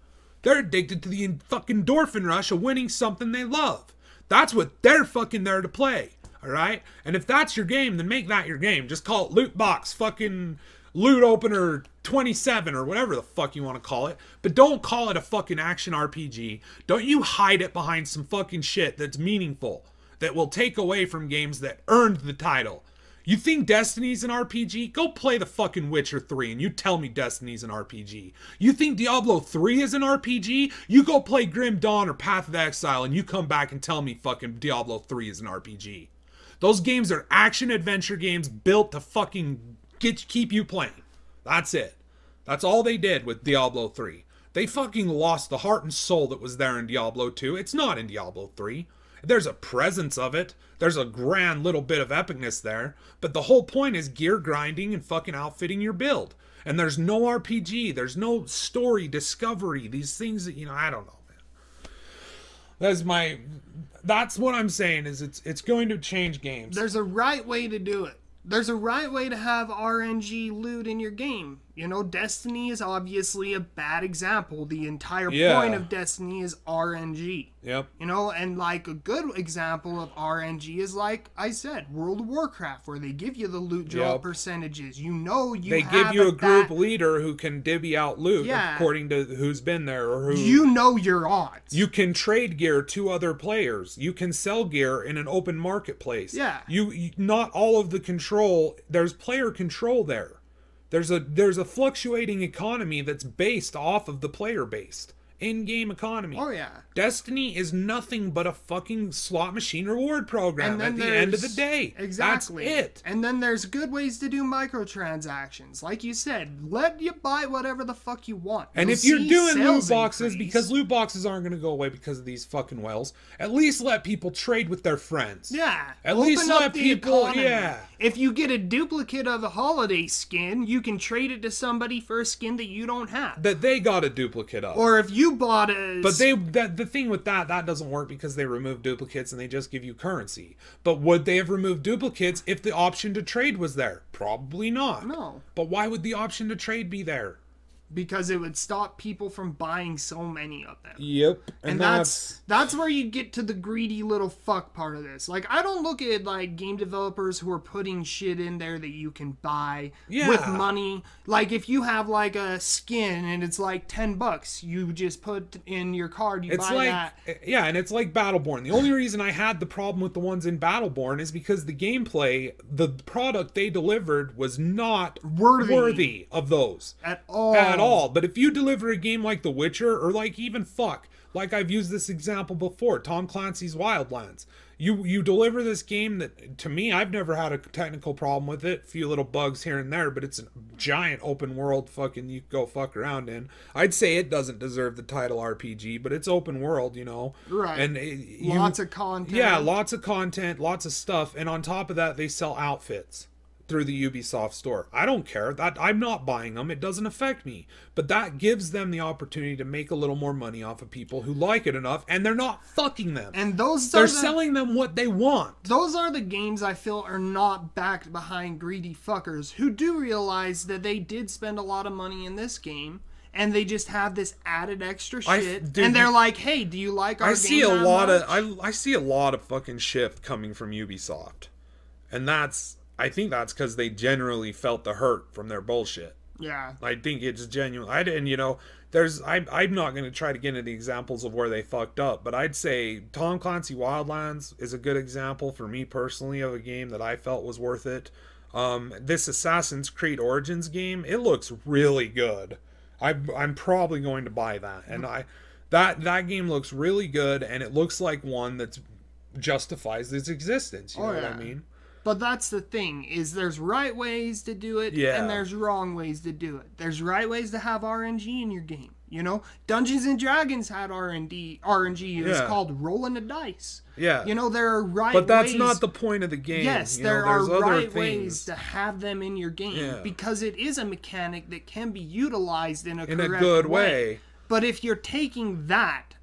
They're addicted to the fucking endorphin rush of winning something they love. That's what they're fucking there to play, all right? And if that's your game, then make that your game. Just call it loot box fucking loot opener 27 or whatever the fuck you want to call it, but don't call it a fucking action RPG. Don't you hide it behind some fucking shit that's meaningful, that will take away from games that earned the title. You think Destiny's an RPG? Go play the fucking Witcher 3 and you tell me Destiny's an RPG. You think Diablo 3 is an RPG? You go play Grim Dawn or Path of Exile and you come back and tell me fucking Diablo 3 is an RPG. Those games are action-adventure games built to fucking keep you playing. That's it. That's all they did with Diablo 3. They fucking lost the heart and soul that was there in Diablo 2. It's not in Diablo 3. There's a presence of it. There's a grand little bit of epicness there. But the whole point is gear grinding and fucking outfitting your build. And there's no RPG. There's no story, discovery. These things that, I don't know, man. That's what I'm saying is it's going to change games. There's a right way to do it. There's a right way to have RNG loot in your game. Destiny is obviously a bad example. The entire point of Destiny is RNG. Yep. And like a good example of RNG is, like I said, World of Warcraft, where they give you the loot drop percentages. They give you a group leader who can divvy out loot according to who's been there or who. Your odds. You can trade gear to other players. You can sell gear in an open marketplace. Yeah. You not all of the control. There's player control there. There's a fluctuating economy that's based off of the player-based in-game economy. Oh, yeah. Destiny is nothing but a fucking slot machine reward program at the end of the day. Exactly. That's it. And then there's good ways to do microtransactions. Like you said, let you buy whatever the fuck you want. And if you're doing loot boxes, because loot boxes aren't going to go away because of these fucking whales, at least let people trade with their friends. Yeah. At least let people, If you get a duplicate of a holiday skin, you can trade it to somebody for a skin that you don't have. That they got a duplicate of. Or if you bought a... But the thing with that doesn't work because they remove duplicates and they just give you currency. But would they have removed duplicates if the option to trade was there? Probably not. No. But why would the option to trade be there? Because it would stop people from buying so many of them. Yep. And that's where you get to the greedy little fuck part of this. Like, I don't look at, like, game developers who are putting shit in there that you can buy with money. Like, if you have, like, a skin and it's, like, $10, you just put in your card, you buy that. Yeah, and it's like Battleborn. The only reason I had the problem with the ones in Battleborn is because the gameplay, the product they delivered was not worthy of those. At all. But if you deliver a game like The Witcher, or like even like I've used this example before, Tom Clancy's Wildlands, you deliver this game that, to me, I've never had a technical problem with it, a few little bugs here and there, but it's a giant open world fucking you go fuck around in. I'd say it doesn't deserve the title RPG, but it's open world, Right. And lots of content. Yeah, lots of content, lots of stuff, and on top of that, they sell outfits through the Ubisoft store. I don't care. That I'm not buying them. It doesn't affect me. But that gives them the opportunity to make a little more money off of people who like it enough, and they're not fucking them. And they're selling them what they want. Those are the games I feel are not backed behind greedy fuckers who do realize that they did spend a lot of money in this game. And they just have this added extra shit, and they're like, "Hey, do you like our game?" I see a lot of fucking shit coming from Ubisoft, and I think that's because they generally felt the hurt from their bullshit. Yeah. I think it's genuine. I'm not going to try to get into the examples of where they fucked up, but I'd say Tom Clancy Wildlands is a good example for me personally of a game that I felt was worth it. This Assassin's Creed Origins game, it looks really good. I'm probably going to buy that. And that game looks really good, and it looks like one that justifies its existence. You know what I mean? But that's the thing, is there's right ways to do it, and there's wrong ways to do it. There's right ways to have RNG in your game, Dungeons and Dragons had RNG. It was called rolling the dice. Yeah. There are right ways. But that's not the point of the game. Yes, there are right ways to have them in your game, because it is a mechanic that can be utilized in a good way. But if you're taking that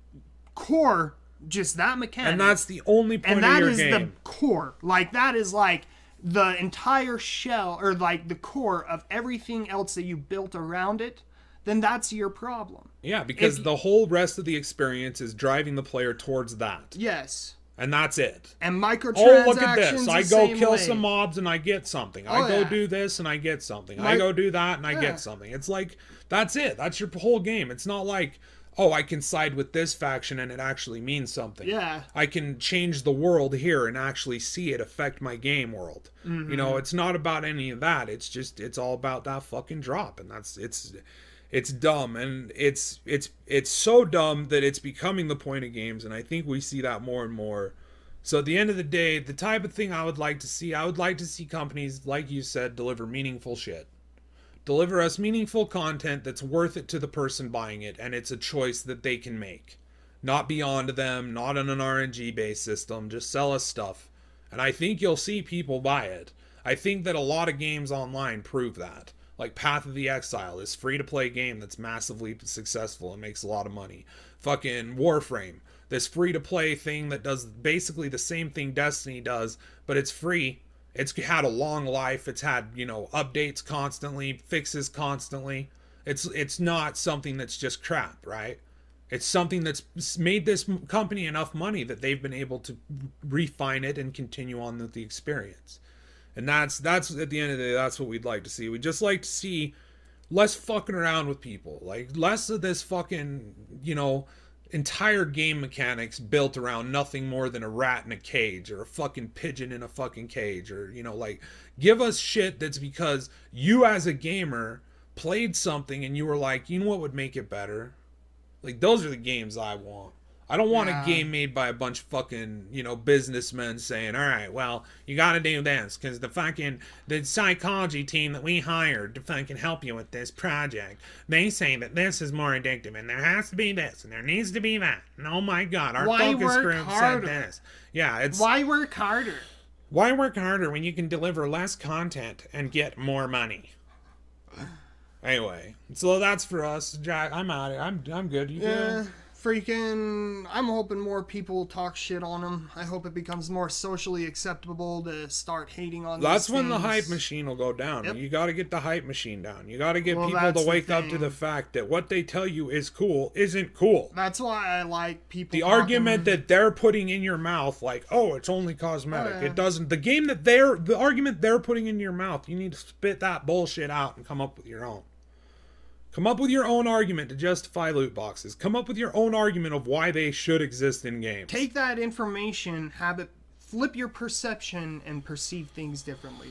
core, just that mechanic, and that's the only point of your game, and that is the core, like that is like the entire shell, or like the core of everything else that you built around it, then that's your problem. Yeah, because the whole rest of the experience is driving the player towards that. Yes. And that's it. And microtransactions. Oh, look at this. I go kill some mobs and I get something. I go do this and I get something. I go do that and I get something. It's like, that's it. That's your whole game. It's not like, oh, I can side with this faction and it actually means something. Yeah. I can change the world here and actually see it affect my game world. You know, it's not about any of that. It's just, it's all about that fucking drop. And that's, it's dumb, and it's so dumb that it's becoming the point of games, and I think we see that more and more. So at the end of the day, the type of thing I would like to see companies, like you said, deliver meaningful shit. Deliver us meaningful content that's worth it to the person buying it, and it's a choice that they can make. Not beyond them, not on an RNG-based system, just sell us stuff. And I think you'll see people buy it. I think that a lot of games online prove that. Like Path of the Exile, this free-to-play game that's massively successful and makes a lot of money. Fucking Warframe, this free-to-play thing that does basically the same thing Destiny does, but it's free. It's had a long life. It's had, you know, updates constantly, fixes constantly. It's not something that's just crap, right? It's something that's made this company enough money that they've been able to refine it and continue on with the experience. And that's at the end of the day, that's what we'd like to see. We'd just like to see less fucking around with people. Like, less of this fucking, you know, entire game mechanics built around nothing more than a rat in a cage or a fucking pigeon in a fucking cage. Or, you know, like, give us shit that's because you as a gamer played something and you were like, you know what would make it better? Like, those are the games I want. I don't want a game made by a bunch of fucking, you know, businessmen saying, all right, well, you got to do this because the psychology team that we hired to fucking help you with this project, they say that this is more addictive and there has to be this and there needs to be that. And oh my God, our focus group said this. Yeah, it's... Why work harder? Why work harder when you can deliver less content and get more money? Anyway, so that's for us. Jack, I'm out. I'm good. You good? Freaking, I'm hoping more people talk shit on them. I hope it becomes more socially acceptable to start hating on That's these when things. the hype machine will go down. Yep. You got to get the hype machine down. You got to get people to wake up to the fact that what they tell you is cool isn't cool. That's why I like people The argument that they're putting in your mouth, like, oh, it's only cosmetic. It doesn't. The argument they're putting in your mouth, you need to spit that bullshit out and come up with your own. Come up with your own argument to justify loot boxes. Come up with your own argument of why they should exist in games. Take that information, have it flip your perception, and perceive things differently.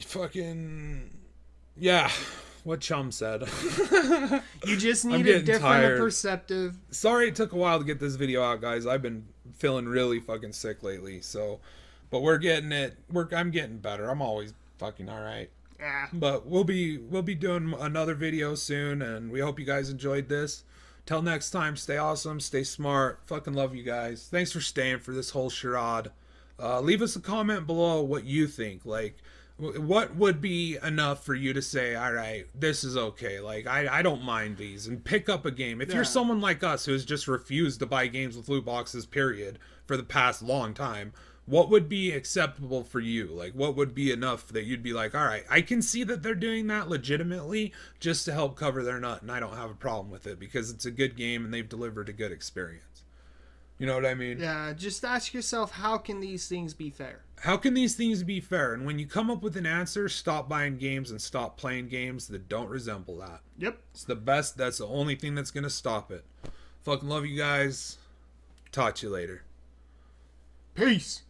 Fucking... Yeah, what Chum said. You just need a different perspective. Sorry it took a while to get this video out, guys. I've been feeling really fucking sick lately, so... But we're getting it. I'm getting better. I'm always fucking alright. Yeah. But we'll be doing another video soon, and we hope you guys enjoyed this. Till next time, stay awesome, stay smart. Fucking love you guys. Thanks for staying for this whole charade. Leave us a comment below what you think. Like, what would be enough for you to say, all right, this is okay. Like, I don't mind these, and pick up a game. If you're someone like us who has just refused to buy games with loot boxes, period, for the past long time, what would be acceptable for you? Like, what would be enough that you'd be like, all right, I can see that they're doing that legitimately just to help cover their nut, and I don't have a problem with it because it's a good game and they've delivered a good experience. You know what I mean? Yeah, just ask yourself, how can these things be fair? How can these things be fair? And when you come up with an answer, stop buying games and stop playing games that don't resemble that. Yep. It's the best. That's the only thing that's going to stop it. Fucking love you guys. Talk to you later. Peace.